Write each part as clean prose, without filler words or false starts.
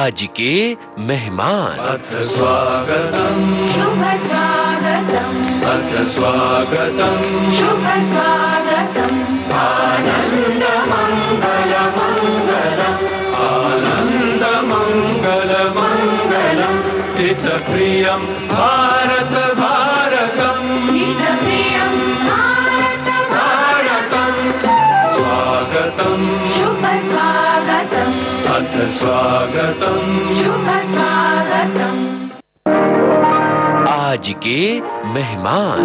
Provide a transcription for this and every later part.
आज के मेहमान। अथ स्वागतम् शुभ स्वागतम् अथ स्वागतम् शुभ स्वागतम् आनन्द मङ्गल मङ्गलम् आनन्द मङ्गल मङ्गलम् हितप्रियं भारत भारतम् हितप्रियं भारत भारतम् स्वागतम् शुभ स्वागतम् अथ स्वागतम् शुभ स्वागतम् आज के मेहमान।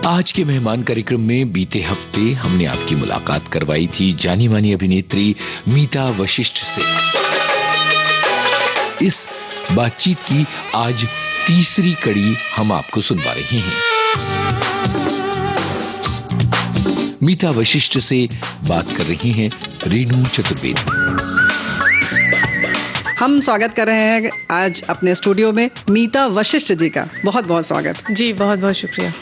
आज के मेहमान कार्यक्रम में बीते हफ्ते हमने आपकी मुलाकात करवाई थी जानी मानी अभिनेत्री मीता वशिष्ठ से। इस बातचीत की आज तीसरी कड़ी हम आपको सुनवा रहे हैं। मीता वशिष्ठ से बात कर रही हैं रेणु चतुर्वेदी। हम स्वागत कर रहे हैं आज अपने स्टूडियो में मीता वशिष्ठ जी का। बहुत बहुत स्वागत। जी बहुत बहुत शुक्रिया।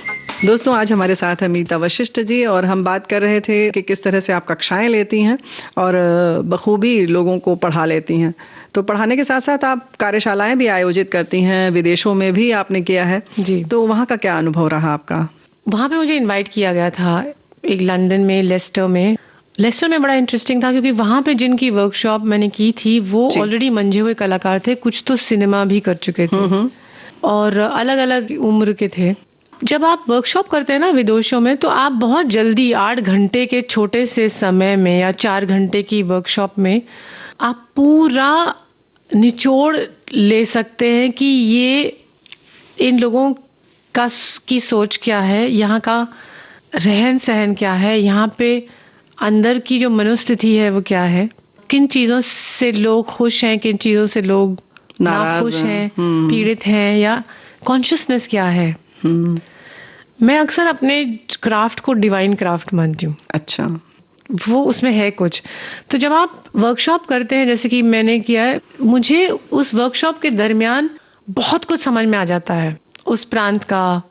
दोस्तों, आज हमारे साथ है मीता वशिष्ठ जी और हम बात कर रहे थे कि किस तरह से आप कक्षाएं लेती हैं और बखूबी लोगों को पढ़ा लेती हैं। तो पढ़ाने के साथ साथ आप कार्यशालाएं भी आयोजित करती हैं, विदेशों में भी आपने किया है जी। तो वहाँ का क्या अनुभव रहा आपका? वहाँ पे मुझे इनवाइट किया गया था एक लंदन में लेस्टर में बड़ा इंटरेस्टिंग था क्योंकि वहाँ पे जिनकी वर्कशॉप मैंने की थी वो ऑलरेडी मंझे हुए कलाकार थे, कुछ तो सिनेमा भी कर चुके थे और अलग अलग उम्र के थे। जब आप वर्कशॉप करते हैं ना विदेशों में तो आप बहुत जल्दी 8 घंटे के छोटे से समय में या 4 घंटे की वर्कशॉप में आप पूरा निचोड़ ले सकते हैं कि ये इन लोगों की सोच क्या है, यहाँ का रहन सहन क्या है, यहाँ पे अंदर की जो मनोस्थिति है वो क्या है, किन चीज़ों से लोग खुश हैं, किन चीज़ों से लोग नाखुश हैं, पीड़ित हैं, या कॉन्शियसनेस क्या है। मैं अक्सर अपने क्राफ्ट को डिवाइन क्राफ्ट मानती हूँ। अच्छा, वो उसमें है कुछ। तो जब आप वर्कशॉप करते हैं जैसे कि मैंने किया है, मुझे उस वर्कशॉप के दरमियान बहुत कुछ समझ में आ जाता है उस प्रांत का,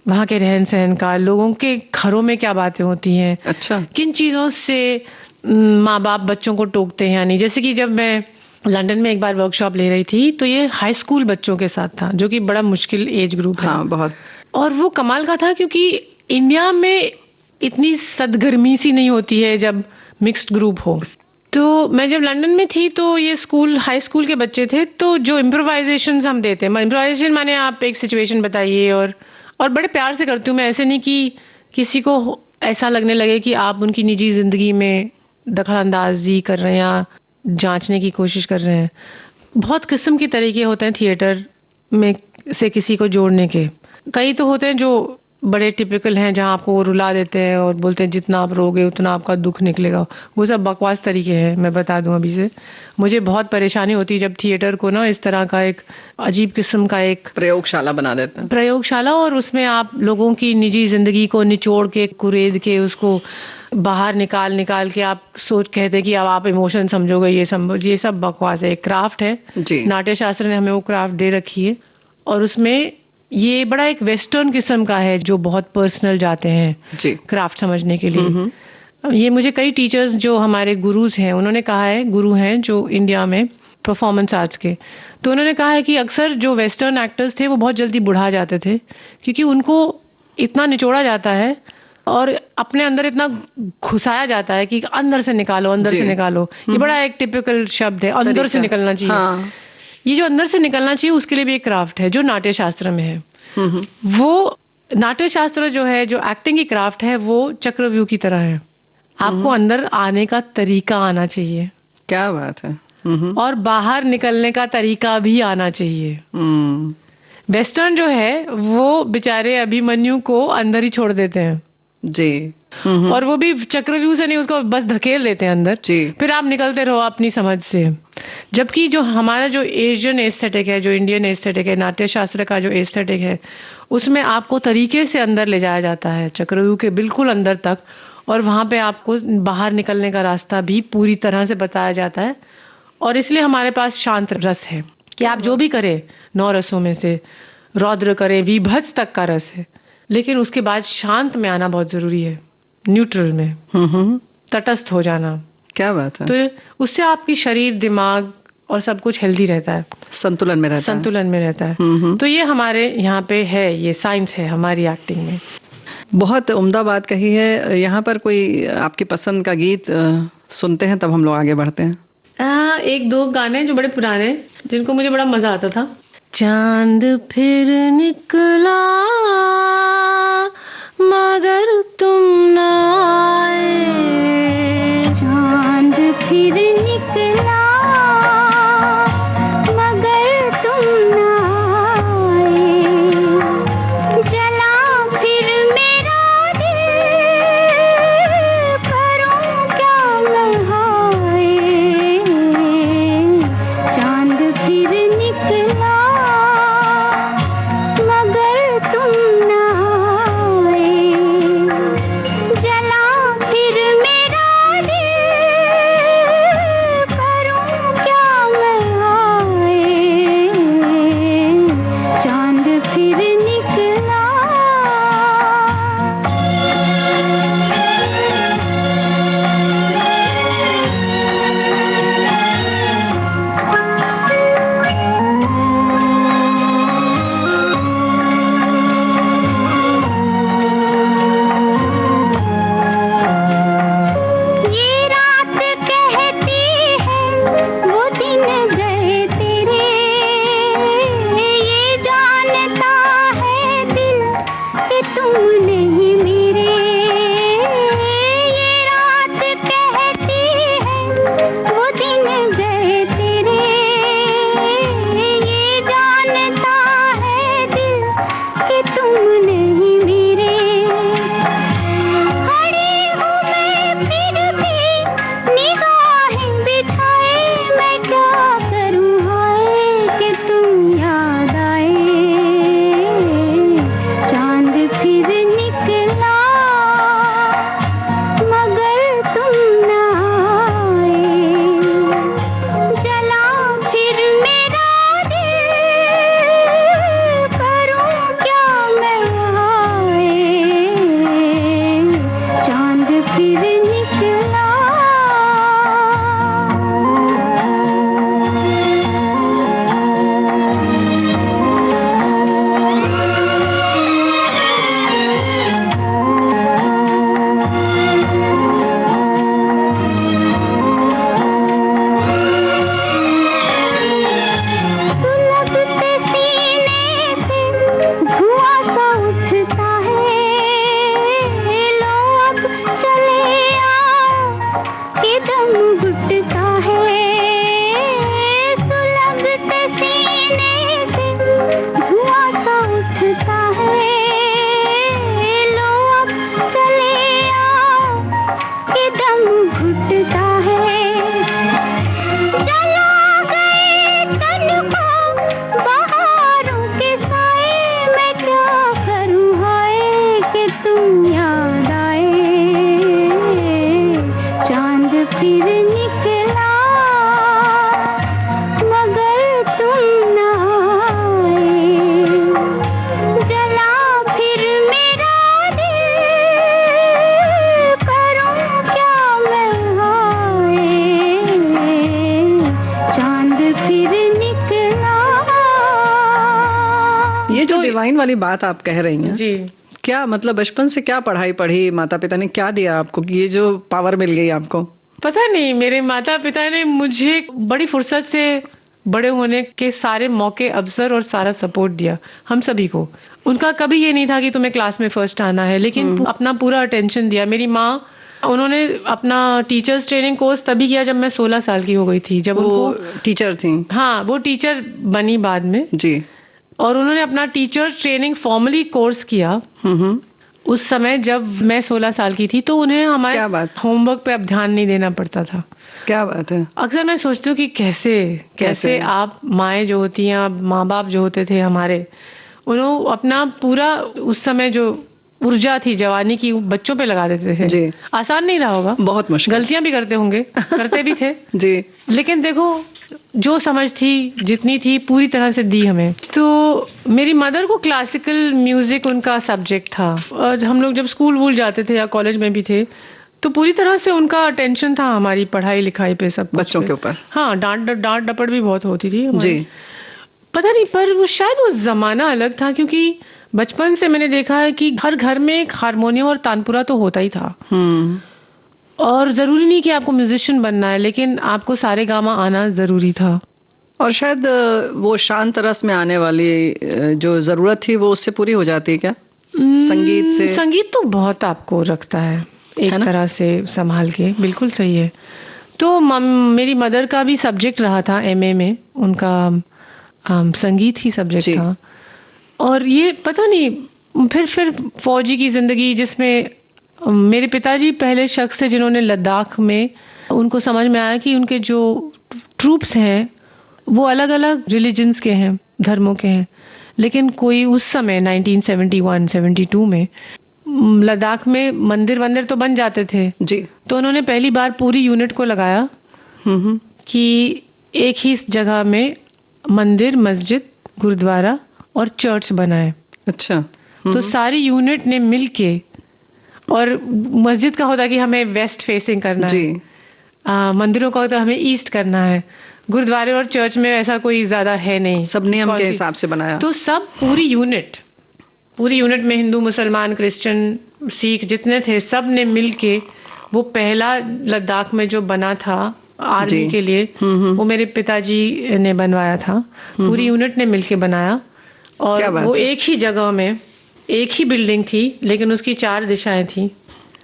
वहाँ के रहन सहन का, लोगों के घरों में क्या बातें होती हैं। अच्छा, किन चीज़ों से माँ बाप बच्चों को टोकते हैं या नहीं। जैसे कि जब मैं लंदन में एक बार वर्कशॉप ले रही थी तो ये हाई स्कूल बच्चों के साथ था जो कि बड़ा मुश्किल एज ग्रुप है। हाँ, बहुत। और वो कमाल का था क्योंकि इंडिया में इतनी सदगर्मी सी नहीं होती है जब मिक्स्ड ग्रुप हो। तो मैं जब लंदन में थी तो ये स्कूल हाई स्कूल के बच्चे थे, तो जो इम्प्रोवाइजेशंस हम देते हैं, इम्प्रोवाइजेशन माने आप एक सिचुएशन बताइए और बड़े प्यार से करती हूँ मैं, ऐसे नहीं कि किसी को ऐसा लगने लगे कि आप उनकी निजी जिंदगी में दखलंदाजी कर रहे हैं या जांचने की कोशिश कर रहे हैं। बहुत किस्म के तरीके होते हैं थिएटर में से किसी को जोड़ने के। कई तो होते हैं जो बड़े टिपिकल हैं जहां आपको वो रुला देते हैं और बोलते हैं जितना आप रोगे उतना आपका दुख निकलेगा। वो सब बकवास तरीके हैं, मैं बता दूं अभी से। मुझे बहुत परेशानी होती है जब थिएटर को ना इस तरह का एक अजीब किस्म का एक प्रयोगशाला बना देते हैं। प्रयोगशाला, और उसमें आप लोगों की निजी जिंदगी को निचोड़ के कुरेद के उसको बाहर निकाल के आप सोच कहते कि अब आप इमोशन समझोगे, ये सब बकवास है। क्राफ्ट है जी। नाट्य शास्त्र ने हमें वो क्राफ्ट दे रखी है और उसमें ये बड़ा एक वेस्टर्न किस्म का है जो बहुत पर्सनल जाते हैं जी। क्राफ्ट समझने के लिए। ये मुझे कई टीचर्स जो हमारे गुरुज हैं उन्होंने कहा है, गुरु हैं जो इंडिया में परफॉर्मेंस आर्ट्स के, तो उन्होंने कहा है कि अक्सर जो वेस्टर्न एक्टर्स थे वो बहुत जल्दी बुढ़ा जाते थे क्योंकि उनको इतना निचोड़ा जाता है और अपने अंदर इतना घुसाया जाता है कि अंदर से निकालो, अंदर से निकालो। ये बड़ा एक टिपिकल शब्द है, अंदर से निकलना चाहिए। हाँ। ये जो अंदर से निकलना चाहिए उसके लिए भी एक क्राफ्ट है जो नाट्य शास्त्र में है। वो नाट्य शास्त्र जो है, जो एक्टिंग की क्राफ्ट है, वो चक्रव्यूह की तरह है। आपको अंदर आने का तरीका आना चाहिए। क्या बात है। और बाहर निकलने का तरीका भी आना चाहिए। वेस्टर्न जो है वो बेचारे अभिमन्यु को अंदर ही छोड़ देते हैं। जी। और वो भी चक्रव्यूह से नहीं, उसको बस धकेल देते हैं अंदर जी। फिर आप निकलते रहो अपनी समझ से। जबकि जो हमारा जो एशियन एस्थेटिक है, जो इंडियन एस्थेटिक है, नाट्य शास्त्र का जो एस्थेटिक है, उसमें आपको तरीके से अंदर ले जाया जाता है चक्रव्यूह के बिल्कुल अंदर तक, और वहां पे आपको बाहर निकलने का रास्ता भी पूरी तरह से बताया जाता है। और इसलिए हमारे पास शांत रस है कि आप जो भी करें 9 रसों में से, रौद्र करें, विभत्स तक का रस है, लेकिन उसके बाद शांत में आना बहुत जरूरी है, न्यूट्रल में, तटस्थ हो जाना। क्या बात है। तो उससे आपकी शरीर, दिमाग और सब कुछ हेल्दी रहता है, संतुलन में रहता है। संतुलन में रहता है। तो ये हमारे यहाँ पे है, ये साइंस है हमारी एक्टिंग में। बहुत उम्दा बात कही है। यहाँ पर कोई आपकी पसंद का गीत सुनते हैं, तब हम लोग आगे बढ़ते हैं। 1-2 गाने जो बड़े पुराने, जिनको मुझे बड़ा मजा आता था। चांद फिर निकला मगर तुम ना आए, चांद फिर निकला मगर तुम ना आए, जला फिर मेरा दिल, करूं क्या मैं हाय, चांद फिर निकला मगर तुम ना आए, जला फिर मेरा दिल, करूं क्या मैं हाय, चांद फिर निकला। ये रात कहती है वो दिन गए तेरे, ये जानता है दिल कि तुम नहीं मेरे, ये रात कहती है वो दिन गए तेरे, ये जानता है दिल कि तुम नहीं मेरे, खड़ी हूँ मैं फिर भी निगाहें बिछाए, मैं क्या करूँ हाय कि तुम याद आए, चांद फिर निकला मगर तुम ना आए, जला फिर मेरा दिल, करूं क्या मैं हाय, चांद फिर निकला। सुलगते सीने से धुआं सा उठता है, लो अब चले आओ कि दम घुटता है, सुलगते सीने से धुआं सा उठता है, लो अब चले आओ कि दम घुटता है, जला गए तन को बहारों के साए, मैं क्या करूं हाय कि तुम याद आए, चांद फिर निकला मगर तुम ना आए, जला फिर मेरा दिल, करूं क्या मैं हाय, चांद फिर निकला। ये जो डिवाइन वाली बात आप कह रही हैं, जी। क्या मतलब बचपन से क्या पढ़ाई पढ़ी, माता पिता ने क्या दिया आपको कि ये जो पावर मिल गई आपको? पता नहीं, मेरे माता पिता ने मुझे बड़ी फुर्सत से बड़े होने के सारे मौके, अवसर और सारा सपोर्ट दिया हम सभी को। उनका कभी ये नहीं था कि तुम्हें क्लास में फर्स्ट आना है, लेकिन अपना पूरा अटेंशन दिया। मेरी माँ, उन्होंने अपना टीचर्स ट्रेनिंग कोर्स तभी किया जब मैं 16 साल की हो गई थी, जब वो उनको टीचर थी। हाँ, वो टीचर बनी बाद में जी। और उन्होंने अपना टीचर ट्रेनिंग फॉर्मली कोर्स किया। उस समय जब मैं 16 साल की थी तो उन्हें हमारे क्या बात? होमवर्क पे अब ध्यान नहीं देना पड़ता था। क्या बात है। अक्सर मैं सोचती हूँ कि कैसे आप माएँ जो होती हैं, माँ बाप जो होते थे हमारे, उन्होंने अपना पूरा उस समय जो ऊर्जा थी जवानी की बच्चों पे लगा देते थे। जी। आसान नहीं रहा होगा, बहुत मुश्किल। गलतियां भी करते होंगे, करते भी थे जी। लेकिन देखो जो समझ थी जितनी थी पूरी तरह से दी हमें। तो मेरी मदर को क्लासिकल म्यूजिक उनका सब्जेक्ट था और हम लोग जब स्कूल वूल जाते थे या कॉलेज में भी थे तो पूरी तरह से उनका अटेंशन था हमारी पढ़ाई लिखाई पे, सब कुछ बच्चों पे। के ऊपर। हाँ, डांट डपट भी बहुत होती थी हमारी। जी। पता नहीं, पर वो शायद वो जमाना अलग था क्योंकि बचपन से मैंने देखा है कि हर घर में एक हारमोनियम और तानपुरा तो होता ही था। और जरूरी नहीं कि आपको म्यूजिशियन बनना है, लेकिन आपको सारे गामा आना जरूरी था। और शायद वो शांत रस में आने वाली जो जरूरत थी वो उससे पूरी हो जाती है क्या? संगीत से? संगीत तो बहुत आपको रखता है एक तरह से संभाल के। बिल्कुल सही है। तो मेरी मदर का भी सब्जेक्ट रहा था एमए में, उनका संगीत ही सब्जेक्ट था। और ये पता नहीं फिर फौजी की जिंदगी जिसमें मेरे पिताजी पहले शख्स थे जिन्होंने लद्दाख में, उनको समझ में आया कि उनके जो ट्रूप्स हैं वो अलग अलग रिलीजन्स के हैं, धर्मों के हैं, लेकिन कोई उस समय 1971-72 में लद्दाख में मंदिर तो बन जाते थे जी। तो उन्होंने पहली बार पूरी यूनिट को लगाया कि एक ही जगह में मंदिर, मस्जिद, गुरुद्वारा और चर्च बनाए। अच्छा। तो सारी यूनिट ने मिलके, और मस्जिद का होता कि हमें वेस्ट फेसिंग करना जी। है, मंदिरों का होता हमें ईस्ट करना है, गुरुद्वारे और चर्च में ऐसा कोई ज्यादा है नहीं, सब नियम के हिसाब से बनाया। तो सब पूरी यूनिट में हिंदू, मुसलमान, क्रिश्चियन, सिख जितने थे सब ने मिलके वो पहला लद्दाख में जो बना था आर्मी के लिए, वो मेरे पिताजी ने बनवाया था। पूरी यूनिट ने मिलके बनाया और वो एक ही जगह में, एक ही बिल्डिंग थी लेकिन उसकी 4 दिशाएं थी।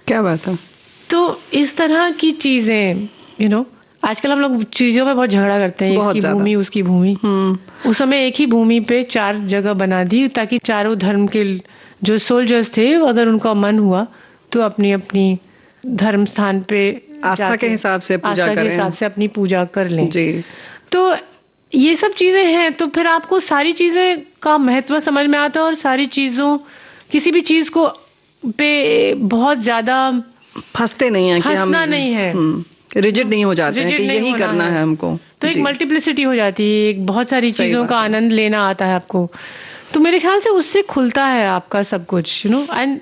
क्या बात है। तो इस तरह की चीजें आजकल हम लोग चीजों में बहुत झगड़ा करते हैं, इसकी भूमि उसकी भूमि। उस समय एक ही भूमि पे 4 जगह बना दी ताकि चारों धर्म के जो सोल्जर्स थे अगर उनका मन हुआ तो अपनी अपनी धर्म स्थान पे आस्था के हिसाब से पूजा करें, आस्था के हिसाब से अपनी पूजा कर लें। जी। तो ये सब चीजें हैं, तो फिर आपको सारी चीजें का महत्व समझ में आता है और सारी चीजों, किसी भी चीज को पे बहुत ज्यादा फंसते नहीं है कि हम नहीं है, रिजिड नहीं हो जाते हैं कि यही करना है हमको। तो एक मल्टीप्लिसिटी हो जाती है, एक बहुत सारी चीजों का आनंद लेना आता है आपको। तो मेरे ख्याल से उससे खुलता है आपका सब कुछ, and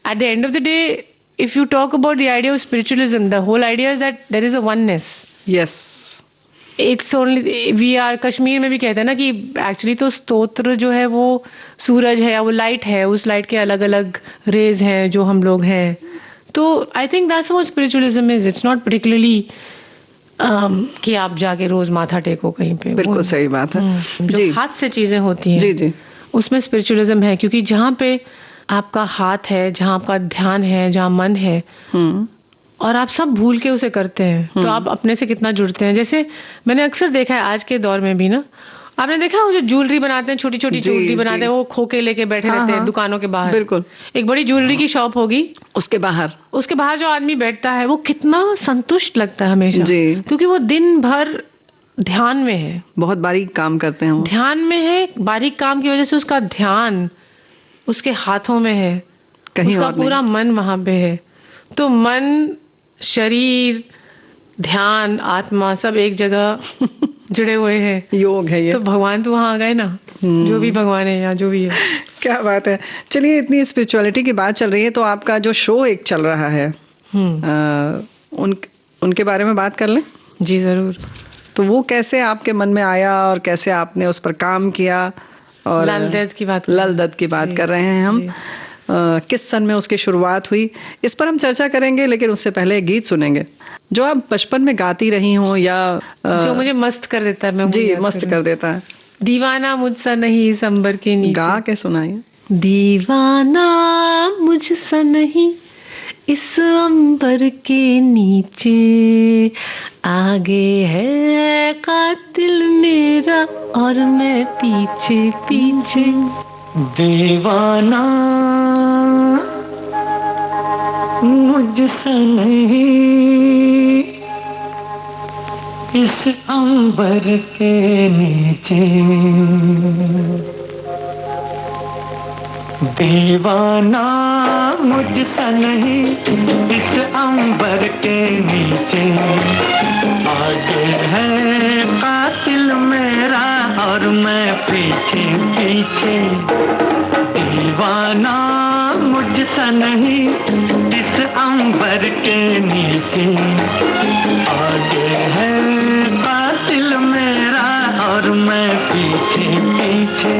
at the end of the day if you talk about the idea of spiritualism, the whole idea is that there is a oneness. Yes. It's only, we are, Kashmir में भी कहते हैं ना कि एक्चुअली तो स्तोत्र जो है वो सूरज है या वो लाइट है, उस लाइट के अलग अलग रेज हैं जो हम लोग हैं। तो I think that's what spiritualism is. It's not particularly कि आप जाके रोज माथा टेको कहीं पे। बिल्कुल सही बात है। जो हाथ से चीजें होती हैं, जी जी, उसमें स्पिरिचुअलिज्म है, क्योंकि जहाँ पे आपका हाथ है, जहाँ आपका ध्यान है, जहाँ मन है, और आप सब भूल के उसे करते हैं, तो आप अपने से कितना जुड़ते हैं। जैसे मैंने अक्सर देखा है आज के दौर में भी ना, आपने देखा वो जो ज्वेलरी बनाते हैं, छोटी छोटी ज्वेलरी बनाते हैं, वो खोके लेके बैठे रहते हैं दुकानों के बाहर। बिल्कुल। एक बड़ी ज्वेलरी की शॉप होगी, उसके बाहर जो आदमी बैठता है वो कितना संतुष्ट लगता है हमेशा, क्योंकि वो दिन भर ध्यान में है, बहुत बारीक काम करते हैं, ध्यान में है। बारीक काम की वजह से उसका ध्यान उसके हाथों में है, कहीं उसका और पूरा मन वहां पे है। तो मन, शरीर, ध्यान, आत्मा सब एक जगह जुड़े हुए हैं। योग है ये। तो भगवान तो वहां आ गए ना, जो भी भगवान है या जो भी है। क्या बात है। चलिए, इतनी स्पिरिचुअलिटी की बात चल रही है तो आपका जो शो एक चल रहा है, उनके बारे में बात कर लें। जी जरूर। तो वो कैसे आपके मन में आया और कैसे आपने उस पर काम किया? और लाल दत्त की बात कर रहे हैं हम। किस सन में उसकी शुरुआत हुई, इस पर हम चर्चा करेंगे, लेकिन उससे पहले गीत सुनेंगे जो आप बचपन में गाती रही हो या जो मुझे मस्त कर देता है। मैं जी, मस्त कर देता है। दीवाना मुझसा नहीं इस अंबर के नीचे। गा के सुनाइए। दीवाना मुझसा नहीं इस अंबर के नीचे, आगे है कातिल मेरा और मैं पीछे पीछे। दीवाना मुझसे नहीं इस अंबर के नीचे, दीवाना मुझसे नहीं इस अंबर के नीचे, आगे है कातिल मेरा और मैं पीछे पीछे, दीवाना मुझसे नहीं इस अंबर के नीचे, आगे है कातिल मेरा और मैं पीछे पीछे।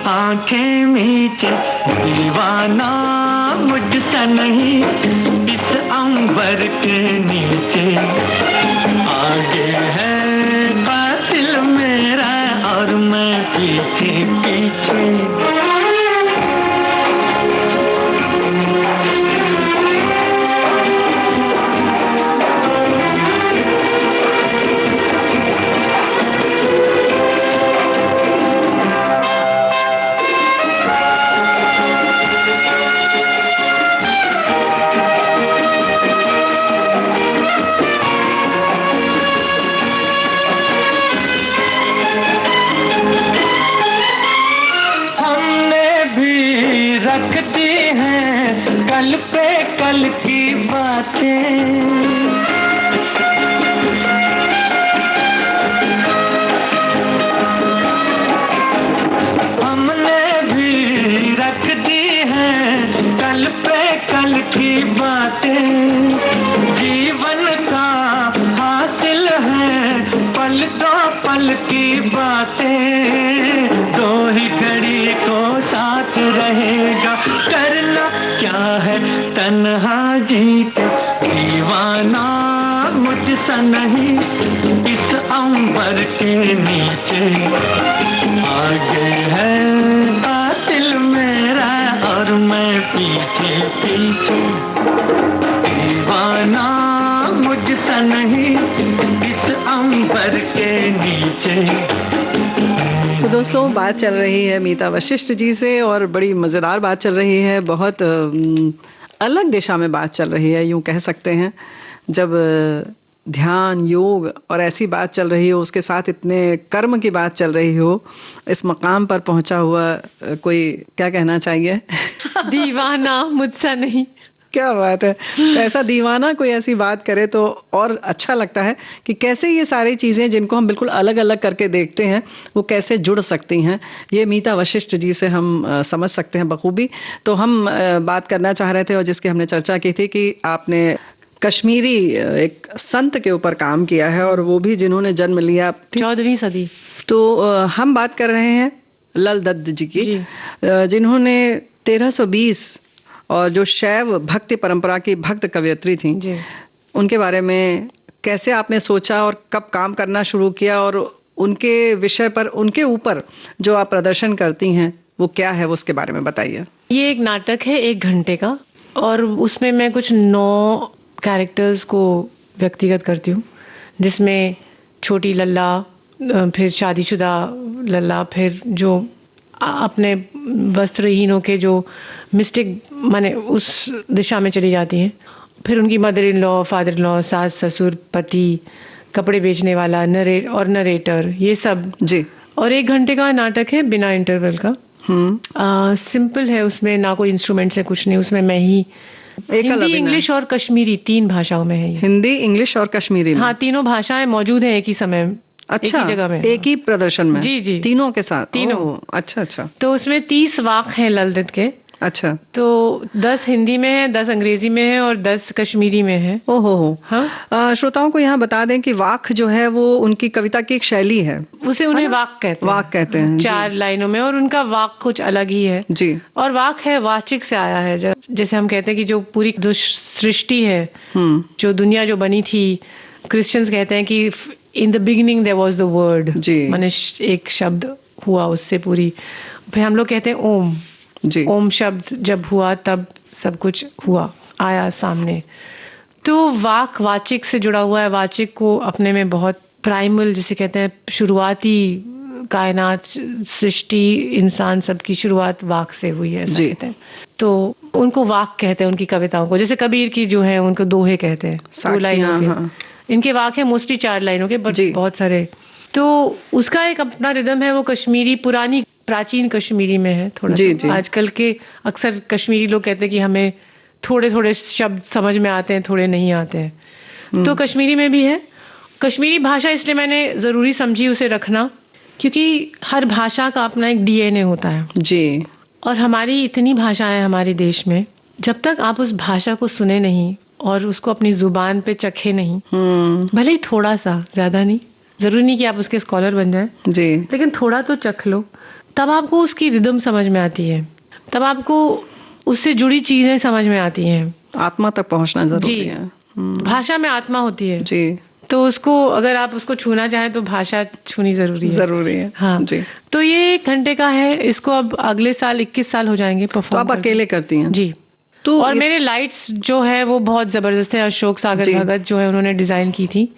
आंखें मीचे, दीवाना मुझसे नहीं इस अंबर के नीचे, आगे है कातिल मेरा और मैं पीछे पीछे। कल पे कल की बातें, हमने भी रख दी हैं कल पे कल की बातें, जीवन का हासिल है पल दो पल की बातें, दो ही घड़ी को साथ रहेगा करना क्या है तन्हा जीत, दीवाना मुझसे नहीं इस अंबर के नीचे, आगे है कातिल मेरा और मैं पीछे पीछे, दीवाना मुझसे नहीं इस अंबर के नीचे। तो दोस्तों बात चल रही है मीता वशिष्ठ जी से और बड़ी मज़ेदार बात चल रही है, बहुत अलग दिशा में बात चल रही है यूं कह सकते हैं। जब ध्यान योग और ऐसी बात चल रही हो, उसके साथ इतने कर्म की बात चल रही हो, इस मकाम पर पहुंचा हुआ कोई क्या कहना चाहिए? दीवाना मुझसे नहीं। क्या बात है। ऐसा दीवाना कोई ऐसी बात करे तो और अच्छा लगता है कि कैसे ये सारी चीज़ें जिनको हम बिल्कुल अलग अलग करके देखते हैं वो कैसे जुड़ सकती हैं। ये मीता वशिष्ठ जी से हम समझ सकते हैं बखूबी। तो हम बात करना चाह रहे थे और जिसकी हमने चर्चा की थी कि आपने कश्मीरी एक संत के ऊपर काम किया है और वो भी जिन्होंने जन्म लिया 14वीं सदी। तो हम बात कर रहे हैं लल दत्त जी की, जिन्होंने 1320 और जो शैव भक्ति परंपरा की भक्त कवयित्री थी जी, उनके बारे में कैसे आपने सोचा और कब काम करना शुरू किया और उनके विषय पर, उनके ऊपर जो आप प्रदर्शन करती हैं वो क्या है, वो उसके बारे में बताइए। ये एक नाटक है 1 घंटे का और उसमें मैं कुछ 9 कैरेक्टर्स को व्यक्तिगत करती हूँ, जिसमें छोटी लल्ला, फिर शादीशुदा लल्ला, फिर जो अपने वस्त्रहीनों के जो मिस्टिक माने उस दिशा में चली जाती हैं, फिर उनकी mother in law, father in law, सास ससुर, पति, कपड़े बेचने वाला, नरेटर, ये सब जी। और 1 घंटे का नाटक है बिना इंटरवल का। सिंपल है, उसमें ना कोई इंस्ट्रूमेंट्स है, कुछ नहीं। उसमें मैं ही हिंदी, इंग्लिश और कश्मीरी 3 भाषाओं में है ये। हिंदी, इंग्लिश और कश्मीरी में। हाँ, तीनों भाषाएं मौजूद हैं एक ही समय, अच्छा, एक ही जगह में, एक ही प्रदर्शन में। जी जी, तीनों के साथ। तीनों। अच्छा अच्छा। तो उसमें 30 वाक हैं लल दत्त के। अच्छा। तो 10 हिंदी में है, 10 अंग्रेजी में है और 10 कश्मीरी में है। ओहो हो। हाँ, श्रोताओं को यहाँ बता दें कि वाक जो है वो उनकी कविता की एक शैली है। उसे उन्हें वाक कहते हैं। वाक कहते हैं, जी। 4 लाइनों में, और उनका वाक कुछ अलग ही है जी। और वाक है, वाचिक से आया है। जैसे हम कहते हैं कि जो पूरी जो सृष्टि है, जो दुनिया जो बनी थी, क्रिश्चियंस कहते हैं कि in the beginning there was the word, माने एक शब्द हुआ उससे पूरी। फिर हम लोग कहते हैं ओम, जी। ओम शब्द जब हुआ तब सब कुछ हुआ, आया सामने। तो वाक वाचिक से जुड़ा हुआ है। वाचिक को अपने में बहुत प्राइमल, जिसे कहते हैं शुरुआती कायनात, सृष्टि, इंसान सबकी शुरुआत वाक से हुई है, ऐसा कहते हैं। तो उनको वाक कहते हैं उनकी कविताओं को। जैसे कबीर की जो है उनको दोहे कहते हैं, 2 लाइनों के। इनके वाक है मोस्टली 4 लाइनों के, बट बहुत सारे। तो उसका एक अपना रिदम है, वो कश्मीरी, पुरानी प्राचीन कश्मीरी में है थोड़ा। जी। आजकल के अक्सर कश्मीरी लोग कहते हैं कि हमें थोड़े थोड़े शब्द समझ में आते हैं, थोड़े नहीं आते हैं। तो कश्मीरी में भी है। कश्मीरी भाषा इसलिए मैंने जरूरी समझी उसे रखना, क्योंकि हर भाषा का अपना एक डीएनए होता है। जी। और हमारी इतनी भाषाएं हैं हमारे देश में, जब तक आप उस भाषा को सुने नहीं और उसको अपनी जुबान पे चखे नहीं, भले ही थोड़ा सा, ज्यादा नहीं, जरूरी नहीं कि आप उसके स्कॉलर बन जाएं, जी, लेकिन थोड़ा तो चख लो, तब आपको उसकी रिदम समझ में आती है, तब आपको उससे जुड़ी चीजें समझ में आती हैं। आत्मा तक पहुंचना जरूरी है। भाषा में आत्मा होती है। जी। तो उसको, अगर आप उसको छूना चाहें तो भाषा छूनी जरूरी है। हाँ जी। तो ये 1 घंटे का है। इसको अब अगले साल 21 साल हो जाएंगे परफॉर्म। तो आप अकेले करती हैं? जी। तो और मेरे लाइट्स जो है वो बहुत जबरदस्त है। अशोक सागर भगत जो है उन्होंने डिजाइन की थी।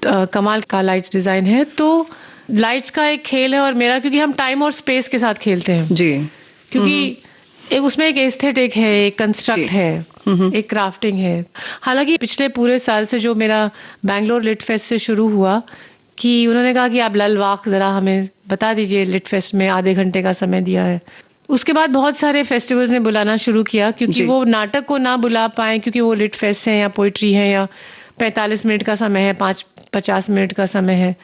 कमाल का लाइट्स डिजाइन है। तो लाइट्स का एक खेल है और मेरा, क्योंकि हम टाइम और स्पेस के साथ खेलते हैं जी, क्योंकि उसमें एक एस्थेटिक है, एक कंस्ट्रक्ट है, एक क्राफ्टिंग है। हालांकि पिछले पूरे साल से जो मेरा बैंगलोर लिट फेस्ट से शुरू हुआ कि उन्होंने कहा कि आप लल वाक जरा हमें बता दीजिए, लिट फेस्ट में आधे घंटे का समय दिया है। उसके बाद बहुत सारे फेस्टिवल्स ने बुलाना शुरू किया, क्योंकि वो नाटक को ना बुला पाए, क्योंकि वो लिट फेस्ट है या पोइट्री है या 45 मिनट का समय है, 50 मिनट का समय है।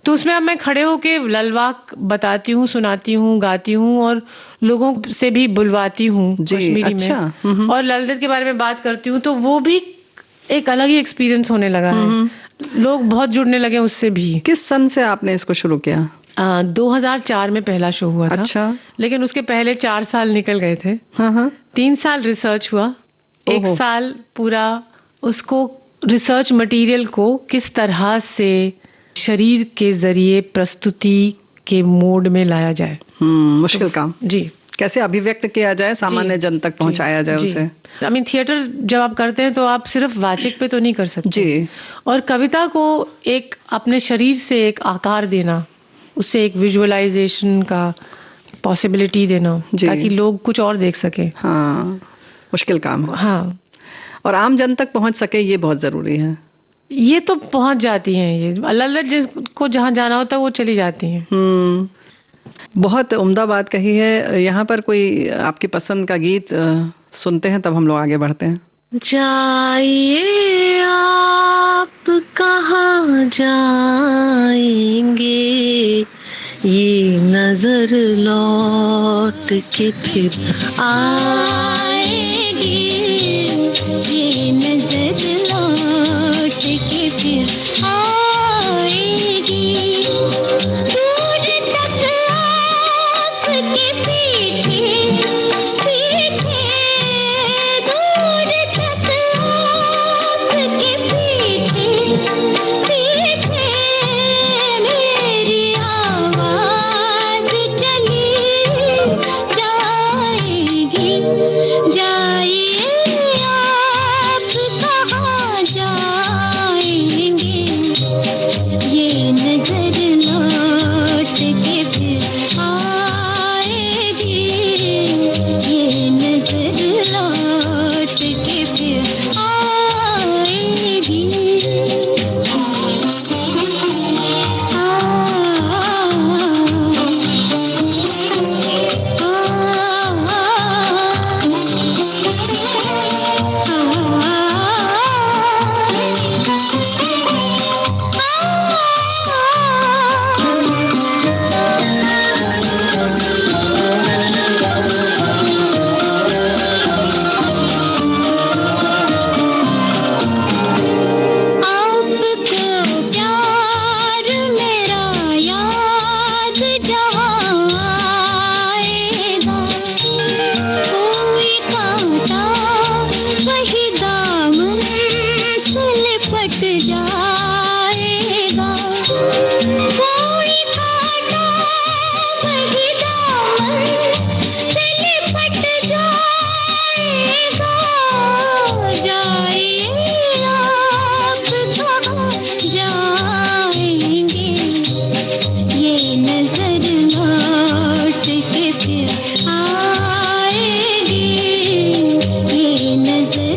तो उसमें अब मैं खड़े होके ललवाक बताती हूँ, सुनाती हूँ, गाती हूँ और लोगों से भी बुलवाती हूँ कश्मीरी में, और ललदत के बारे में बात करती हूँ। तो वो भी एक अलग ही एक्सपीरियंस होने लगा है। लोग बहुत जुड़ने लगे उससे भी। किस सन से आपने इसको शुरू किया? 2004 में पहला शो हुआ था। अच्छा। लेकिन उसके पहले 4 साल निकल गए थे। 3 साल रिसर्च हुआ, 1 साल पूरा उसको रिसर्च मटेरियल को किस तरह से शरीर के जरिए प्रस्तुति के मोड में लाया जाए। मुश्किल काम जी। कैसे अभिव्यक्त किया जाए, सामान्य जन तक पहुंचाया जाए उसे। थिएटर जब आप करते हैं तो आप सिर्फ वाचिक पे तो नहीं कर सकते जी। और कविता को एक अपने शरीर से एक आकार देना, उसे एक विजुअलाइजेशन का पॉसिबिलिटी देना, ताकि लोग कुछ और देख सके। हाँ, मुश्किल काम है। हाँ, और आम जन तक पहुंच सके, ये बहुत जरूरी है। ये तो पहुंच जाती हैं, ये अल्लाह जिसको जहां जाना होता है वो चली जाती हैं। बहुत उम्दा बात कही है। यहाँ पर कोई आपकी पसंद का गीत सुनते हैं, तब हम लोग आगे बढ़ते हैं। जाइए आप कहाँ जाएंगे, ये नजर लौट के फिर आएगी, ये नजर लौट के फिर आएगी। दूर तक आपके पीछे पीछे, दूर तक आपके पीछे पीछे, मेरी आवाज चली जाएगी, जाएगी।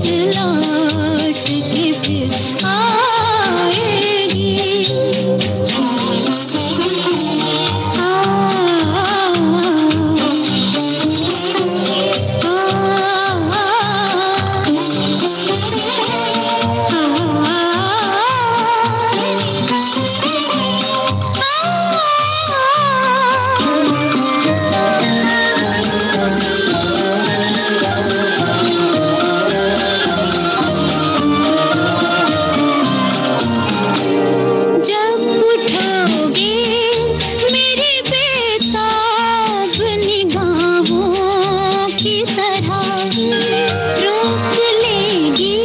लौट के फिर आएगी। जब उठोगे मेरी बेताब निगाहों की तरह, रोक लेगी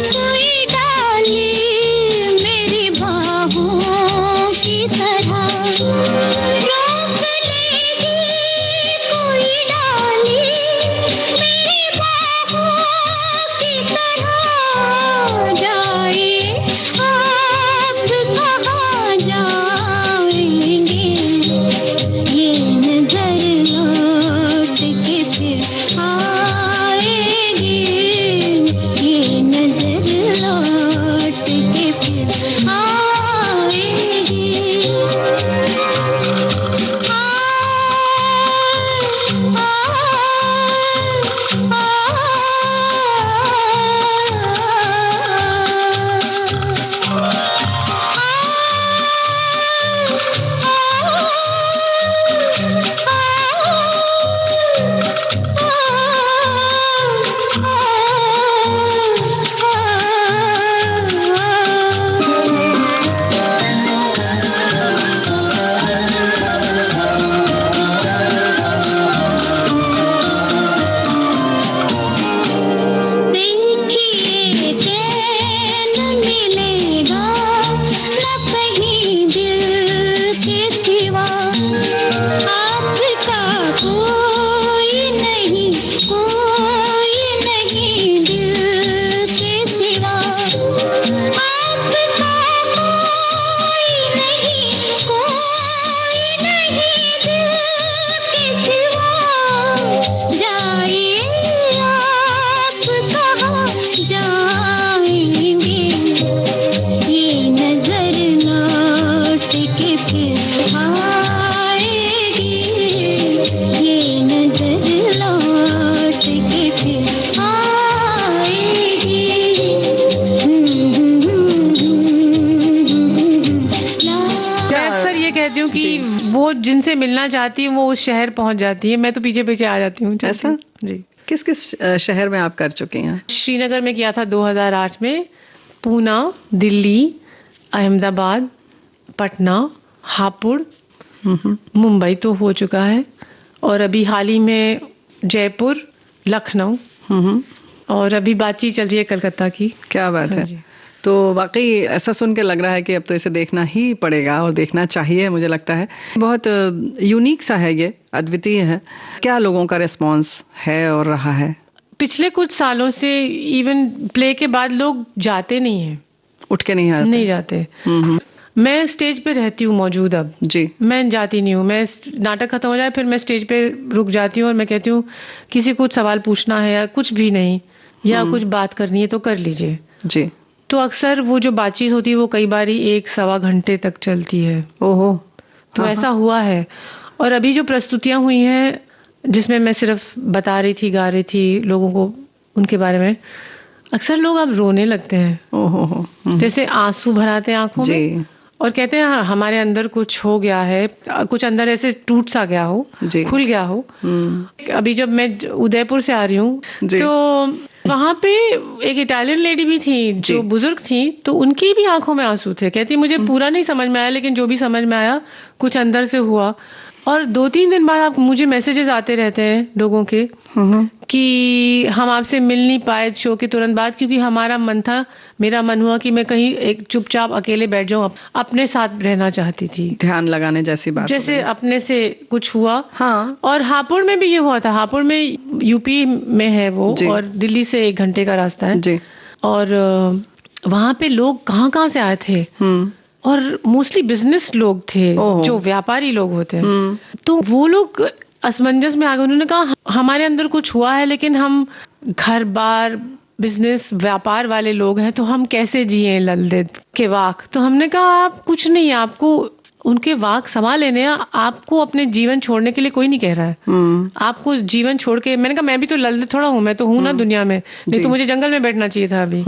कोई डाली मेरी बाहों की तरह, रोक लेगी कोई डाली मेरी बाहों की तरह। जाए आप कहाँ जाएंगे, ये नजर लौट के फिर आएगी, ये नजर लौट के फिर आएगी। देखिए चैन मिलेगा न कहीं दिल के सिवा, आपका कोई नहीं दिल के सिवा, आपका कोई नहीं दिल के सिवा। जाए आप कहाँ जाएंगे, ये नजर लौट के फिर आएगी, ये नजर लौट के फिर आएगी। मैं अक्सर ये कहती हूँ कि वो जिनसे मिलना चाहती है वो उस शहर पहुंच जाती है, मैं तो पीछे पीछे आ जाती हूँ। ऐसा? जी। किस किस शहर में आप कर चुकी हैं? श्रीनगर में किया था 2008 में, पूना, दिल्ली, अहमदाबाद, पटना, हापुड़, मुंबई तो हो चुका है, और अभी हाल ही में जयपुर, लखनऊ, और अभी बातचीत चल रही है कलकत्ता की। क्या बात हाँ है। जी। तो वाकई ऐसा सुन के लग रहा है कि अब तो इसे देखना ही पड़ेगा और देखना चाहिए, मुझे लगता है। बहुत यूनिक सा है ये, अद्वितीय है। क्या लोगों का रिस्पांस है और रहा है? पिछले कुछ सालों से इवन प्ले के बाद लोग जाते नहीं हैं, उठ के नहीं आते? नहीं जाते। मैं स्टेज पे रहती हूँ मौजूद अब जी। मैं जाती नहीं हूँ। मैं नाटक खत्म हो जाए फिर मैं स्टेज पे रुक जाती हूँ और मैं कहती हूँ किसी को सवाल पूछना है या कुछ भी नहीं, या कुछ बात करनी है तो कर लीजिए। जी। तो अक्सर वो जो बातचीत होती है वो कई बार 1-1.25 घंटे तक चलती है। ओहो। तो ऐसा हुआ है। और अभी जो प्रस्तुतियां हुई हैं जिसमें मैं सिर्फ बता रही थी, गा रही थी लोगों को उनके बारे में, अक्सर लोग अब रोने लगते हैं। ओहो। जैसे आंसू भराते हैं आंखों में और कहते हैं हमारे अंदर कुछ हो गया है, कुछ अंदर ऐसे टूट सा गया हो, खुल गया हो। अभी जब मैं उदयपुर से आ रही हूँ तो वहां पे एक इटालियन लेडी भी थी जो बुजुर्ग थी, तो उनकी भी आंखों में आंसू थे। कहती मुझे पूरा नहीं समझ में आया लेकिन जो भी समझ में आया कुछ अंदर से हुआ। और 2-3 दिन बाद आप मुझे मैसेजेस आते रहते हैं लोगों के कि हम आपसे मिल नहीं पाए शो के तुरंत बाद, क्योंकि हमारा मन था, मेरा मन हुआ कि मैं कहीं एक चुपचाप अकेले बैठ जाऊं, अपने साथ रहना चाहती थी। ध्यान लगाने जैसी बात, जैसे अपने से कुछ हुआ। हाँ। और हापुड़ में भी ये हुआ था। हापुड़ में यूपी में है वो और दिल्ली से 1 घंटे का रास्ता है जी। और वहां पे लोग कहाँ से आए थे और मोस्टली बिजनेस लोग थे, जो व्यापारी लोग होते हैं। तो वो लोग असमंजस में आ गए। उन्होंने कहा हमारे अंदर कुछ हुआ है लेकिन हम घर बार बिजनेस व्यापार वाले लोग हैं, तो हम कैसे जिए ललित के वाक। तो हमने कहा आप कुछ नहीं, आपको उनके वाक संभाल लेने हैं, आपको अपने जीवन छोड़ने के लिए कोई नहीं कह रहा है। आपको जीवन छोड़ के, मैंने कहा मैं भी तो ललित थोड़ा हूँ, मैं तो हूँ ना दुनिया में, नहीं तो मुझे जंगल में बैठना चाहिए था अभी।